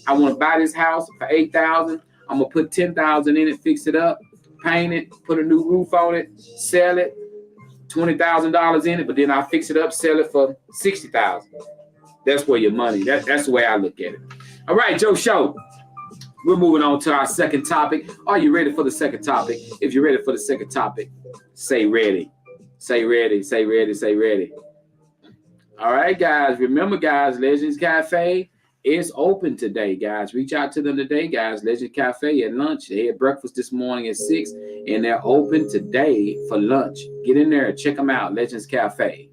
I want to buy this house for $8,000. I'm gonna put $10,000 in it, fix it up, paint it, put a new roof on it, sell it, $20,000 in it, but then I fix it up, sell it for $60,000. That's where your money. That's the way I look at it. All right, Joe Show. We're moving on to our second topic. Are you ready for the second topic? If you're ready for the second topic, say ready. Say ready. Say ready. Say ready. All right, guys. Remember, guys, Legends Cafe is open today, guys. Reach out to them today, guys. Legends Cafe at lunch. They had breakfast this morning at 6, and they're open today for lunch. Get in there and check them out. Legends Cafe,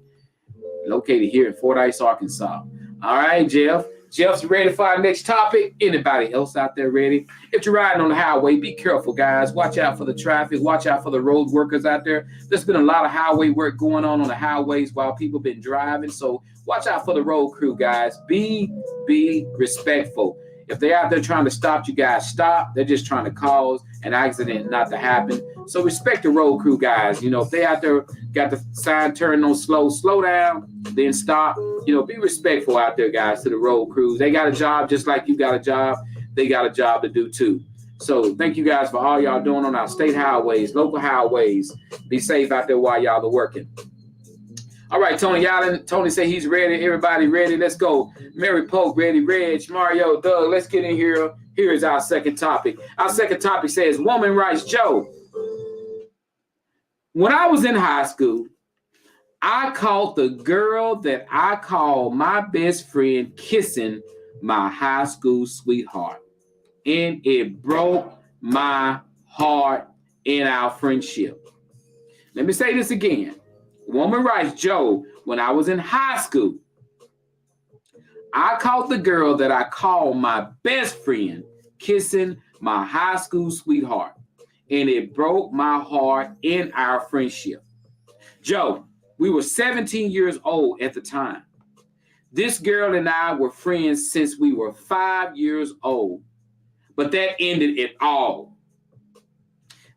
located here in Fordyce, Arkansas. All right, Jeff. Jeff's ready for our next topic. Anybody else out there ready? If you're riding on the highway, be careful, guys. Watch out for the traffic. Watch out for the road workers out there. There's been a lot of highway work going on the highways while people been driving. So watch out for the road crew, guys. Be respectful. If they're out there trying to stop you guys, stop. They're just trying to cause an accident not to happen. So respect the road crew, guys. If they out there got the sign turned on slow down, then stop. Be respectful out there, guys, to the road crews. They got a job just like you got a job. They got a job to do too. So thank you guys for all y'all doing on our state highways, local highways. Be safe out there while y'all are working. All right, Tony Allen. Tony say he's ready. Everybody ready? Let's go. Mary Pope ready. Reg, Mario, Doug. Let's get in here. Here is our second topic. Our second topic says, woman writes, Joe, when I was in high school, I caught the girl that I call my best friend kissing my high school sweetheart. And it broke my heart in our friendship. Let me say this again. Woman writes, Joe, when I was in high school, I caught the girl that I call my best friend kissing my high school sweetheart, and it broke my heart in our friendship. Joe, we were 17 years old at the time. This girl and I were friends since we were 5 years old, but that ended it all.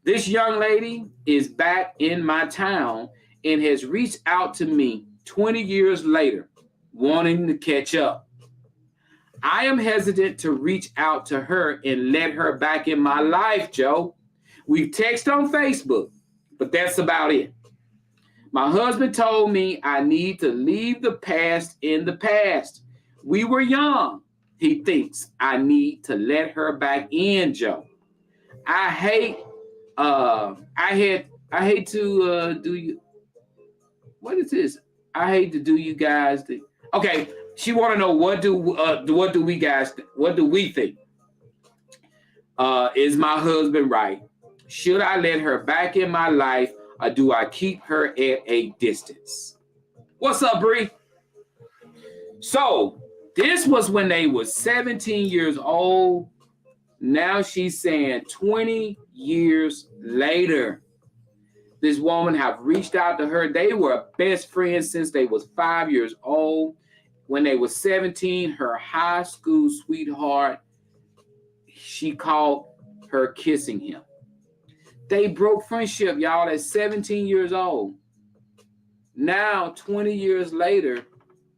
This young lady is back in my town and has reached out to me 20 years later, wanting to catch up. I am hesitant to reach out to her and let her back in my life, Joe. We've texted on Facebook, but that's about it. My husband told me I need to leave the past in the past. We were young. He thinks I need to let her back in, Joe. I hate to do you. What is this? I hate to do you guys. Okay, she want to know what do we think? Is my husband right? Should I let her back in my life, or do I keep her at a distance? What's up, Bree? So this was when they were 17 years old. Now she's saying 20 years later. This woman have reached out to her. They were best friends since they was 5 years old. When they was 17, her high school sweetheart, she called her kissing him. They broke friendship, y'all, at 17 years old. Now, 20 years later,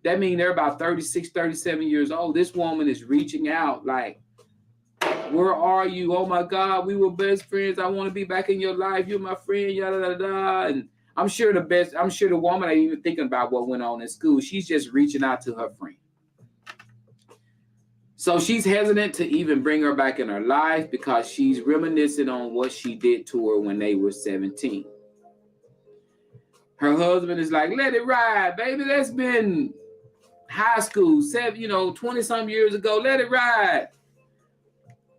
that means they're about 36, 37 years old. This woman is reaching out like, where are you? Oh my God, we were best friends. I want to be back in your life. You're my friend, yada, yada, yada. And I'm sure the woman ain't even thinking about what went on in school. She's just reaching out to her friend. So she's hesitant to even bring her back in her life because she's reminiscing on what she did to her when they were 17. Her husband is like, let it ride, baby. That's been high school, 20-some years ago. Let it ride.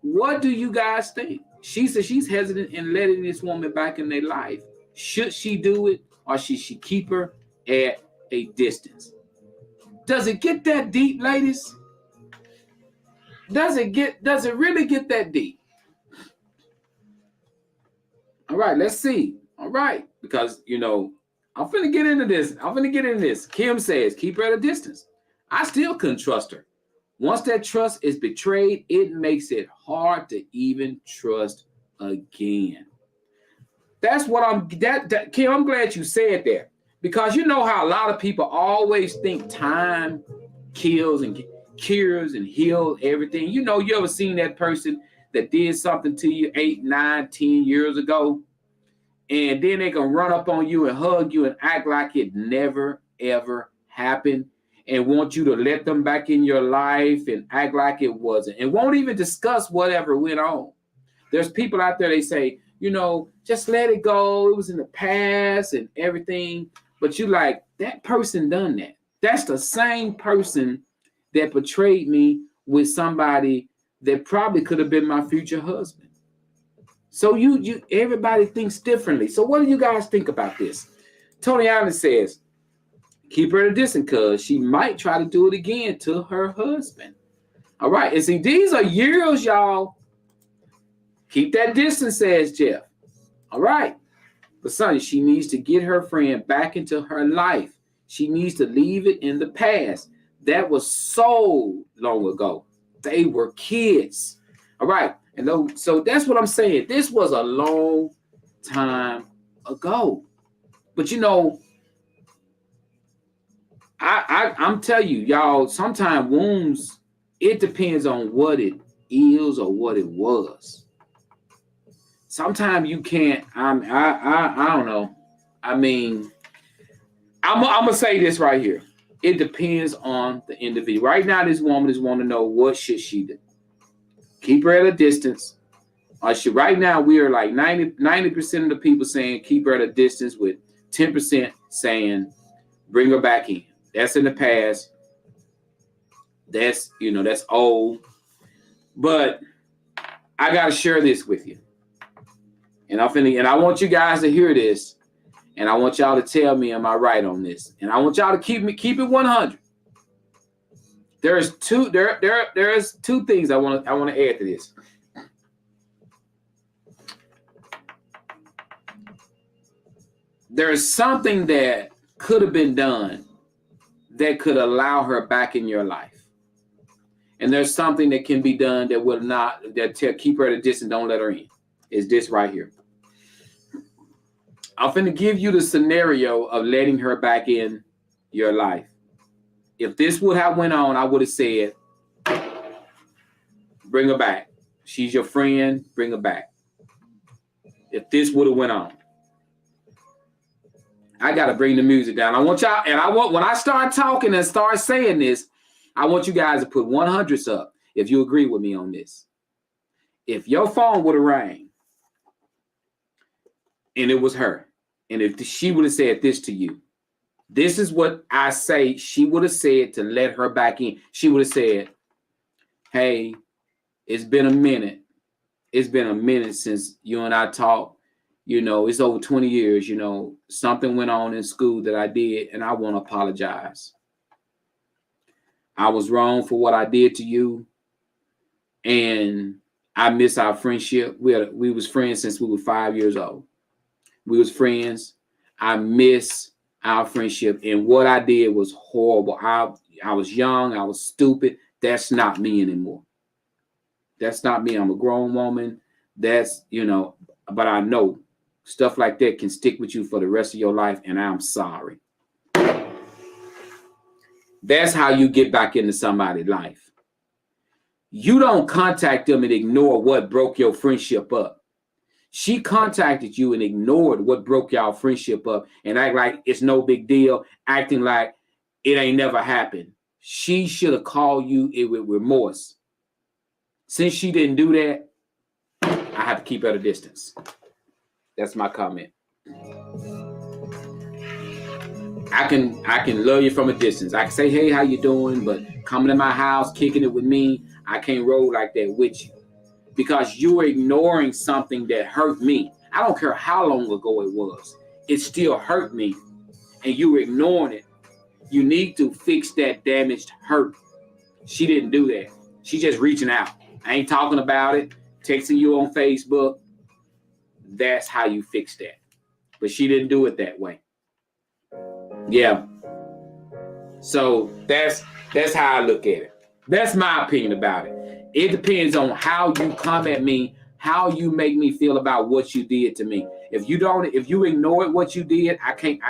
What do you guys think? She says she's hesitant in letting this woman back in their life. Should she do it, or should she keep her at a distance? Does it get that deep, ladies? Does it really get that deep? All right, let's see. All right, because I'm finna get into this. Kim says, keep her at a distance. I still couldn't trust her. Once that trust is betrayed, it makes it hard to even trust again. That's what Kim, I'm glad you said that. Because you know how a lot of people always think time kills and cures and heals everything. You ever seen that person that did something to you 8, 9, 10 years ago? And then they can run up on you and hug you and act like it never, ever happened and want you to let them back in your life and act like it wasn't and won't even discuss whatever went on. There's people out there, they say, just let it go. It was in the past and everything. But you like, that person done that. That's the same person that betrayed me with somebody that probably could have been my future husband. So everybody thinks differently. So what do you guys think about this? Tony Allen says, keep her at a distance because she might try to do it again to her husband. All right. And see, these are years, y'all. Keep that distance, says Jeff. All right. But Sonny, she needs to get her friend back into her life. She needs to leave it in the past. That was so long ago. They were kids. All right. And so that's what I'm saying. This was a long time ago. But I'm telling you, y'all, sometimes wounds, it depends on what it is or what it was. Sometimes you can't, I don't know. I mean, I'm going to say this right here. It depends on the individual. Right now, this woman is wanting to know what should she do. Keep her at a distance. Right now, we are like 90% of the people saying keep her at a distance with 10% saying bring her back in. That's in the past. That's old. But I got to share this with you. And I want you guys to hear this. And I want y'all to tell me, am I right on this? And I want y'all to keep it 100. There's two things I want to add to this. There's something that could have been done that could allow her back in your life. And there's something that can be done that will not, keep her at a distance, don't let her in. Is this right here. I'm finna give you the scenario of letting her back in your life. If this would have went on, I would have said, bring her back. She's your friend, bring her back. If this would have went on. I got to bring the music down. I want y'all, when I start talking and start saying this, I want you guys to put 100s up if you agree with me on this. If your phone would have rang and it was her, and if she would have said this to you, this is what I say she would have said to let her back in. She would have said, hey, it's been a minute. It's been a minute since you and I talked. It's over 20 years. Something went on in school that I did, and I want to apologize. I was wrong for what I did to you, and I miss our friendship. We was friends since we were 5 years old. We was friends. I miss our friendship, and what I did was horrible. I was young. I was stupid. That's not me anymore. That's not me. I'm a grown woman. That's, but I know stuff like that can stick with you for the rest of your life, and I'm sorry. That's how you get back into somebody's life. You don't contact them and ignore what broke your friendship up. She contacted you and ignored what broke y'all friendship up and act like it's no big deal, acting like it ain't never happened. She should have called you with remorse. Since she didn't do that, I have to keep at a distance. That's my comment. I can love you from a distance. I can say, hey, how you doing? But coming to my house, kicking it with me, I can't roll like that with you. Because you're ignoring something that hurt me. I don't care how long ago it was. It still hurt me. And you're ignoring it. You need to fix that damaged hurt. She didn't do that. She's just reaching out. I ain't talking about it. Texting you on Facebook. That's how you fix that. But she didn't do it that way. Yeah. So that's how I look at it. That's my opinion about it. It depends on how you come at me, how you make me feel about what you did to me. If you ignore what you did, I can't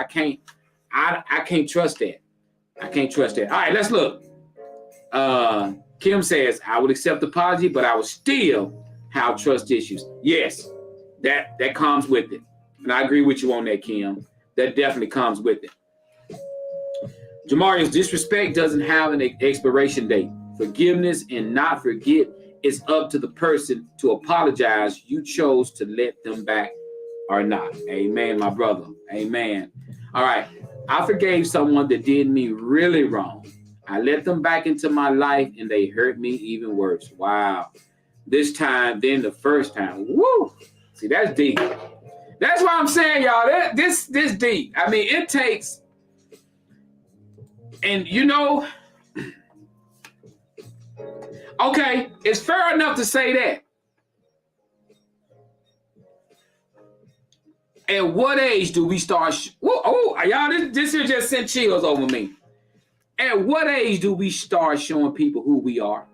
trust that. I can't trust that. All right, let's look. Kim says, I would accept the apology, but I would still have trust issues. Yes, that comes with it. And I agree with you on that, Kim. That definitely comes with it. Jamarius, disrespect doesn't have an expiration date. Forgiveness and not forget is up to the person to apologize. You chose to let them back or not. Amen, my brother. Amen. All right. I forgave someone that did me really wrong. I let them back into my life and they hurt me even worse. Wow. This time, then the first time. Woo. See, that's deep. That's what I'm saying, y'all. This deep. I mean, it takes, and okay, it's fair enough to say that. At what age do we start? Y'all, this here just sent chills over me. At what age do we start showing people who we are?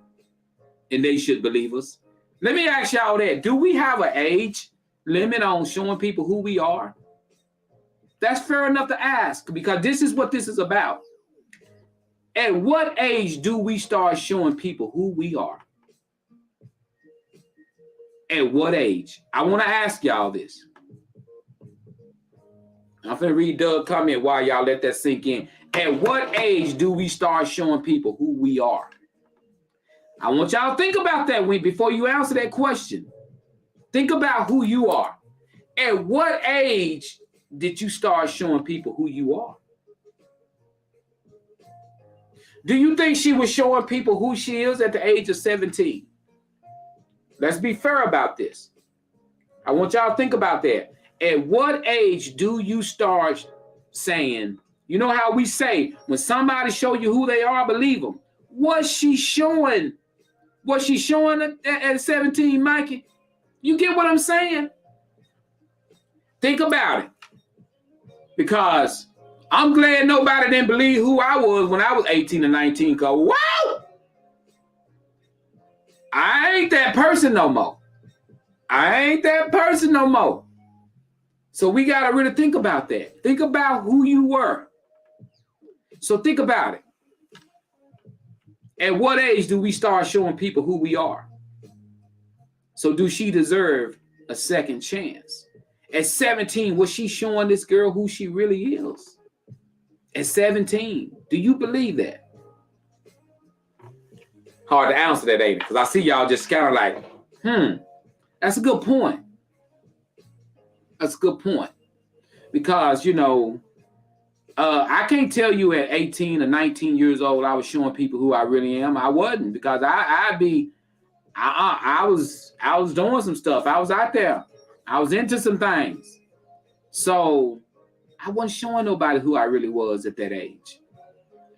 And they should believe us. Let me ask y'all that. Do we have an age limit on showing people who we are? That's fair enough to ask, because this is what this is about. At what age do we start showing people who we are? At what age? I want to ask y'all this. I'm finna read Doug's comment while y'all let that sink in. At what age do we start showing people who we are? I want y'all to think about that before you answer that question. Think about who you are. At what age did you start showing people who you are? Do you think she was showing people who she is at the age of 17? Let's be fair about this. I want y'all to think about that. At what age do you start saying, you know how we say, when somebody show you who they are, believe them. Was she showing at 17, Mikey? You get what I'm saying? Think about it. Because I'm glad nobody didn't believe who I was when I was 18 or 19. Because, wow! I ain't that person no more. So we got to really think about that. Think about who you were. So think about it. At what age do we start showing people who we are? So do she deserve a second chance? At 17, was she showing this girl who she really is? At 17, do you believe that? Hard to answer that, ain't it? Because I see y'all just kind of like, that's a good point. That's a good point. Because, I can't tell you at 18 or 19 years old I was showing people who I really am. I wasn't, because I was doing some stuff. I was out there. I was into some things. So I wasn't showing nobody who I really was at that age.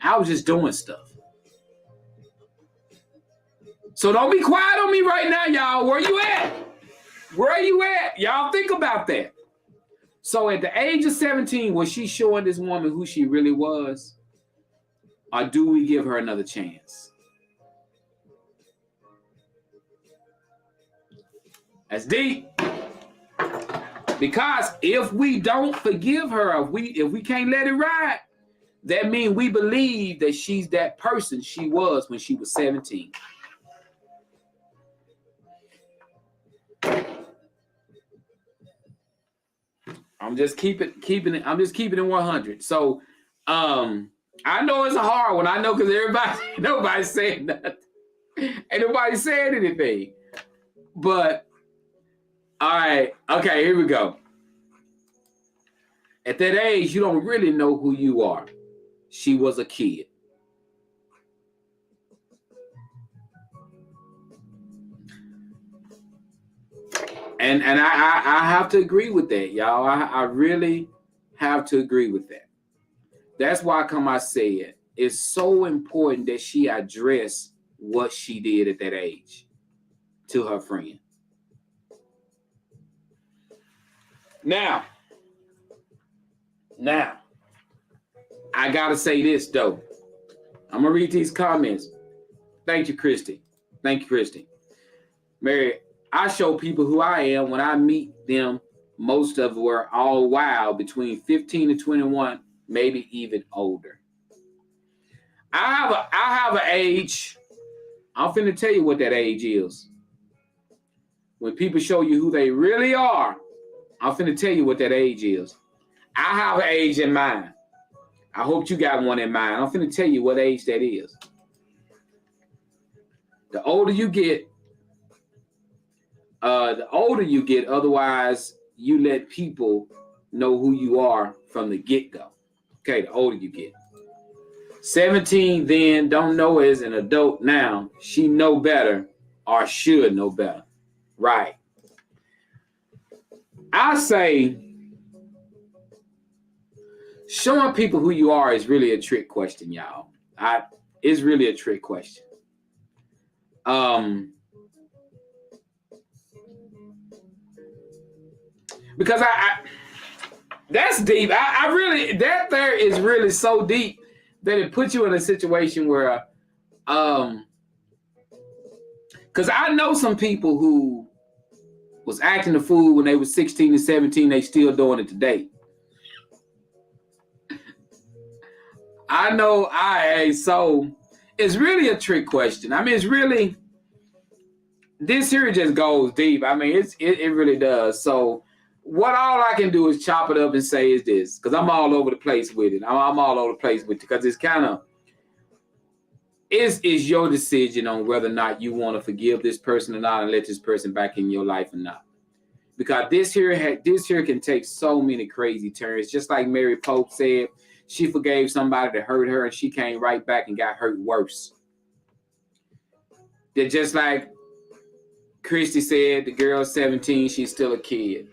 I was just doing stuff. So don't be quiet on me right now, y'all. Where you at? Y'all think about that. So at the age of 17, was she showing this woman who she really was? Or do we give her another chance? That's deep. Because if we don't forgive her, if we can't let it ride, that means we believe that she's that person she was when she was 17. I'm just keeping it 100. So I know it's a hard one. I know because nobody's saying nothing. Ain't nobody saying anything. But all right, okay, here we go. At that age, you don't really know who you are. She was a kid. And I have to agree with that, y'all. I really have to agree with that. That's why I said it's so important that she address what she did at that age to her friend. Now, I gotta say this though. I'm gonna read these comments. Thank you, Christy. Mary, I show people who I am when I meet them. Most of them were all wild, between 15 and 21, maybe even older. I have an age. I'm finna tell you what that age is. When people show you who they really are, I'm finna tell you what that age is. I have an age in mind. I hope you got one in mind. I'm finna tell you what age that is. The older you get, otherwise you let people know who you are from the get-go. Okay, the older you get. 17 then, don't know as an adult now. She know better or should know better. Right. I say showing people who you are is really a trick question, y'all. It's really a trick question. Because that's deep. I really, that there is really so deep that it puts you in a situation where, because I know some people who was acting a fool when they were 16 and 17, they still doing it today. I know so it's really a trick question. I mean, it's really, this here just goes deep. I mean, it really does. So what all I can do is chop it up and say is this, because I'm all over the place with it. I'm all over the place with it because it's kind of, is your decision on whether or not you want to forgive this person or not and let this person back in your life or not. Because this here can take so many crazy turns. Just like Mary Pope said, she forgave somebody that hurt her and she came right back and got hurt worse. That just like Christy said, the girl's 17, she's still a kid.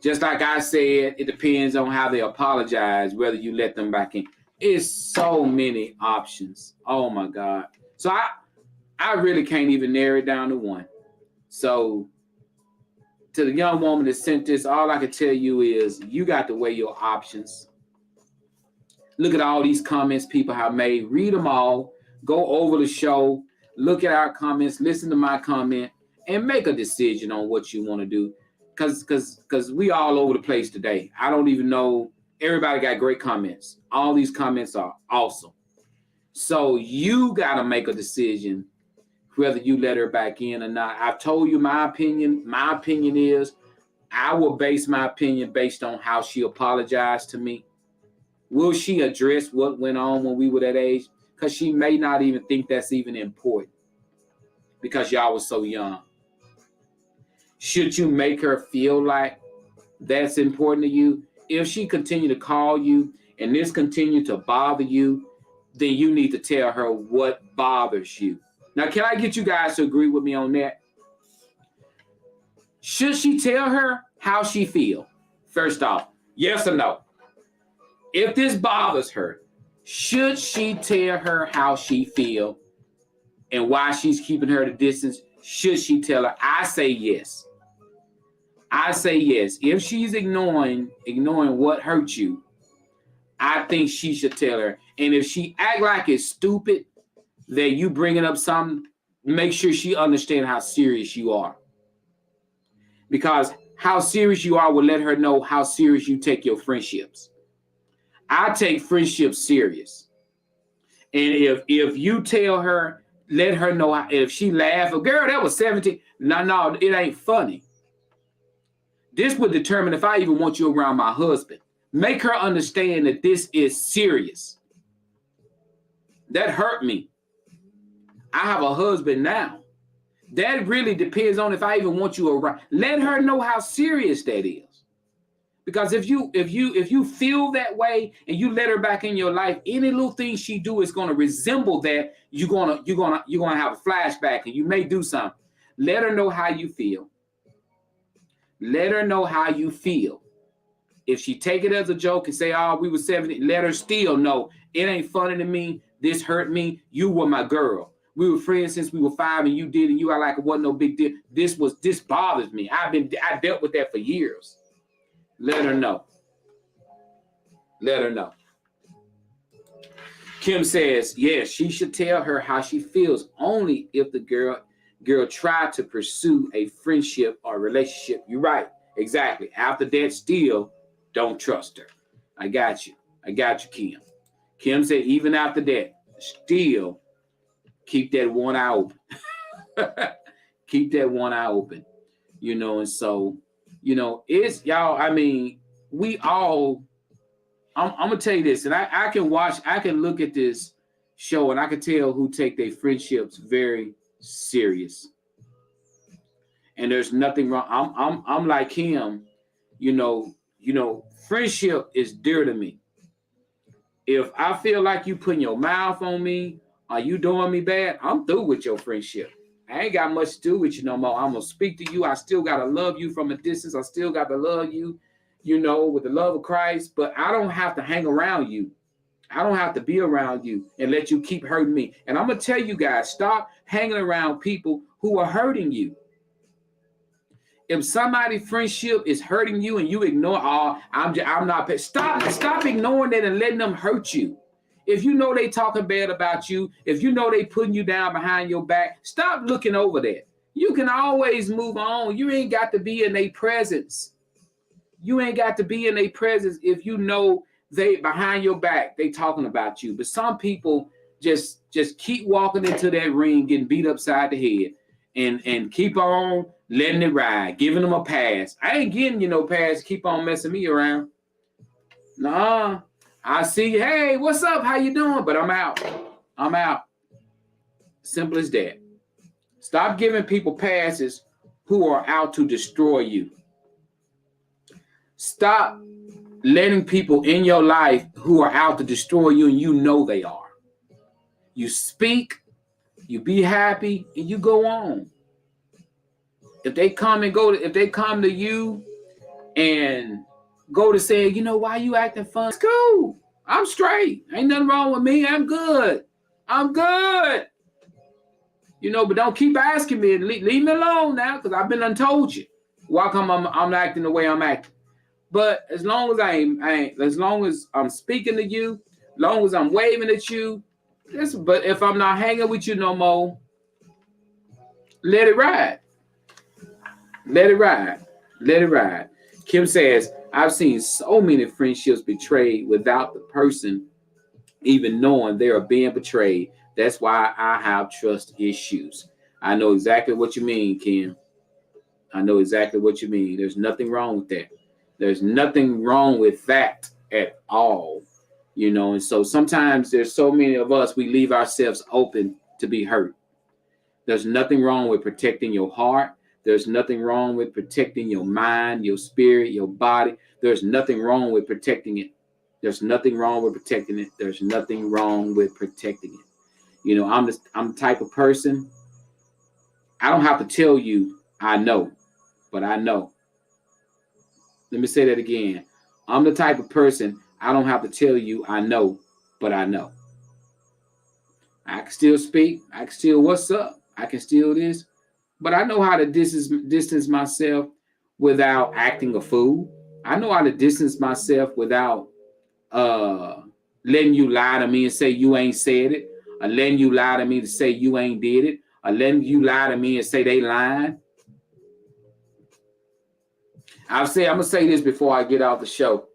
Just like I said, it depends on how they apologize, whether you let them back in. It's so many options. Oh my God. So I really can't even narrow it down to one. So to the young woman that sent this, all I can tell you is you got to weigh your options. Look at all these comments people have made. Read them all. Go over the show. Look at our comments. Listen to my comment. And make a decision on what you want to do. Because we all over the place today. I don't even know. Everybody got great comments. All these comments are awesome. So you got to make a decision whether you let her back in or not. I've told you my opinion. My opinion is I will base my opinion based on how she apologized to me. Will she address what went on when we were that age? Because she may not even think that's even important because y'all was so young. Should you make her feel like that's important to you? If she continue to call you and this continue to bother you, then you need to tell her what bothers you. Now, can I get you guys to agree with me on that? Should she tell her how she feel? First off, yes or no? If this bothers her, should she tell her how she feel and why she's keeping her at a distance? Should she tell her? I say yes. I say yes. If she's ignoring what hurt you, I think she should tell her. And if she act like it's stupid that you bringing up something, make sure she understand how serious you are. Because how serious you are will let her know how serious you take your friendships. I take friendships serious. And if you tell her, let her know if she laugh, girl, that was 17. No, it ain't funny. This would determine if I even want you around my husband. Make her understand that this is serious. That hurt me. I have a husband now. That really depends on if I even want you around. Let her know how serious that is. Because if you feel that way and you let her back in your life, any little thing she do is going to resemble that. You're gonna have a flashback and you may do something. Let her know how you feel. Let her know how you feel. If she take it as a joke and say, "Oh, we were 70," let her still know it ain't funny to me. This hurt me. You were my girl. We were friends since we were 5, and you did, and you are like it wasn't no big deal. This bothers me. I dealt with that for years. Let her know. Let her know. Kim says, yes, she should tell her how she feels only if the girl tried to pursue a friendship or relationship. You're right. Exactly. After that, still don't trust her. I got you, Kim. Kim said, even after that, still keep that one eye open. Keep that one eye open. And so, it's y'all. I mean, we all. I'm gonna tell you this, and I can look at this show, and I can tell who take their friendships very serious. And there's nothing wrong. I'm like him. Friendship is dear to me. If I feel like you putting your mouth on me, or you doing me bad, I'm through with your friendship. I ain't got much to do with you no more. I'm going to speak to you. I still got to love you from a distance. I still got to love you, with the love of Christ. But I don't have to hang around you. I don't have to be around you and let you keep hurting me. And I'm going to tell you guys, stop hanging around people who are hurting you. If somebody's friendship is hurting you and you ignore, I'm not. Stop ignoring that and letting them hurt you. If you know they talking bad about you, if you know they putting you down behind your back, stop looking over that. You can always move on. You ain't got to be in their presence. You ain't got to be in their presence if you know they behind your back, they talking about you. But some people just keep walking into that ring, getting beat upside the head, and keep on letting it ride, giving them a pass. I ain't getting you no pass. Keep on messing me around. Nah. I see you. Hey, what's up? How you doing? But I'm out. Simple as that. Stop giving people passes who are out to destroy you. Stop letting people in your life who are out to destroy you, and you know they are. You speak, you be happy, and you go on. If they come to you and go to say, why you acting fun? It's cool. I'm straight. Ain't nothing wrong with me. I'm good. But don't keep asking me. Leave me alone now, because I've been untold you. Why come I'm acting the way I'm acting? But as long as as long as I'm speaking to you, as long as I'm waving at you, but if I'm not hanging with you no more, let it ride. Let it ride. Kim says, I've seen so many friendships betrayed without the person even knowing they are being betrayed. That's why I have trust issues. I know exactly what you mean, Kim. I know exactly what you mean. There's nothing wrong with that. There's nothing wrong with that at all. And so sometimes there's so many of us, we leave ourselves open to be hurt. There's nothing wrong with protecting your heart. There's nothing wrong with protecting your mind, your spirit, your body. There's nothing wrong with protecting it. There's nothing wrong with protecting it. There's nothing wrong with protecting it. I'm the type of person, I don't have to tell you I know, but I know. Let me say that again. I'm the type of person, I don't have to tell you I know, but I know. I can still speak. I can still what's up. I can still this. But I know how to distance myself without acting a fool. I know how to distance myself without letting you lie to me and say you ain't said it, or letting you lie to me to say you ain't did it, or letting you lie to me and say they lying. I'm gonna say this before I get off the show.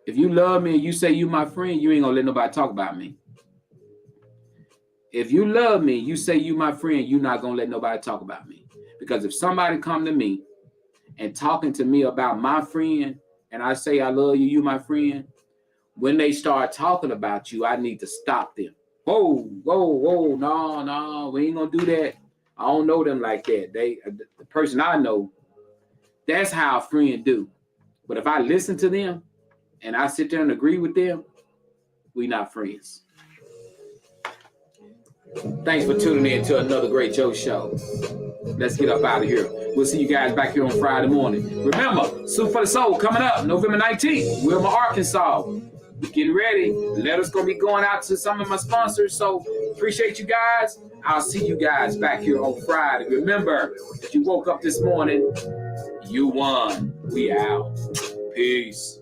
If you love me and you say you my friend, you ain't gonna let nobody talk about me. If you love me, you say you my friend, you're not gonna let nobody talk about me. Because if somebody come to me and talking to me about my friend, and I say I love you, you my friend, when they start talking about you, I need to stop them. Whoa, no, we ain't gonna do that. I don't know them like that. The person I know, that's how a friend do. But if I listen to them and I sit there and agree with them, we not friends. Thanks for tuning in to another great Joe show. Let's get up out of here. We'll see you guys back here on Friday morning. Remember, Soup for the Soul coming up November 19th. Wilma, Arkansas. We're getting ready. Letters going to be going out to some of my sponsors. So appreciate you guys. I'll see you guys back here on Friday. Remember, if you woke up this morning, you won. We out. Peace.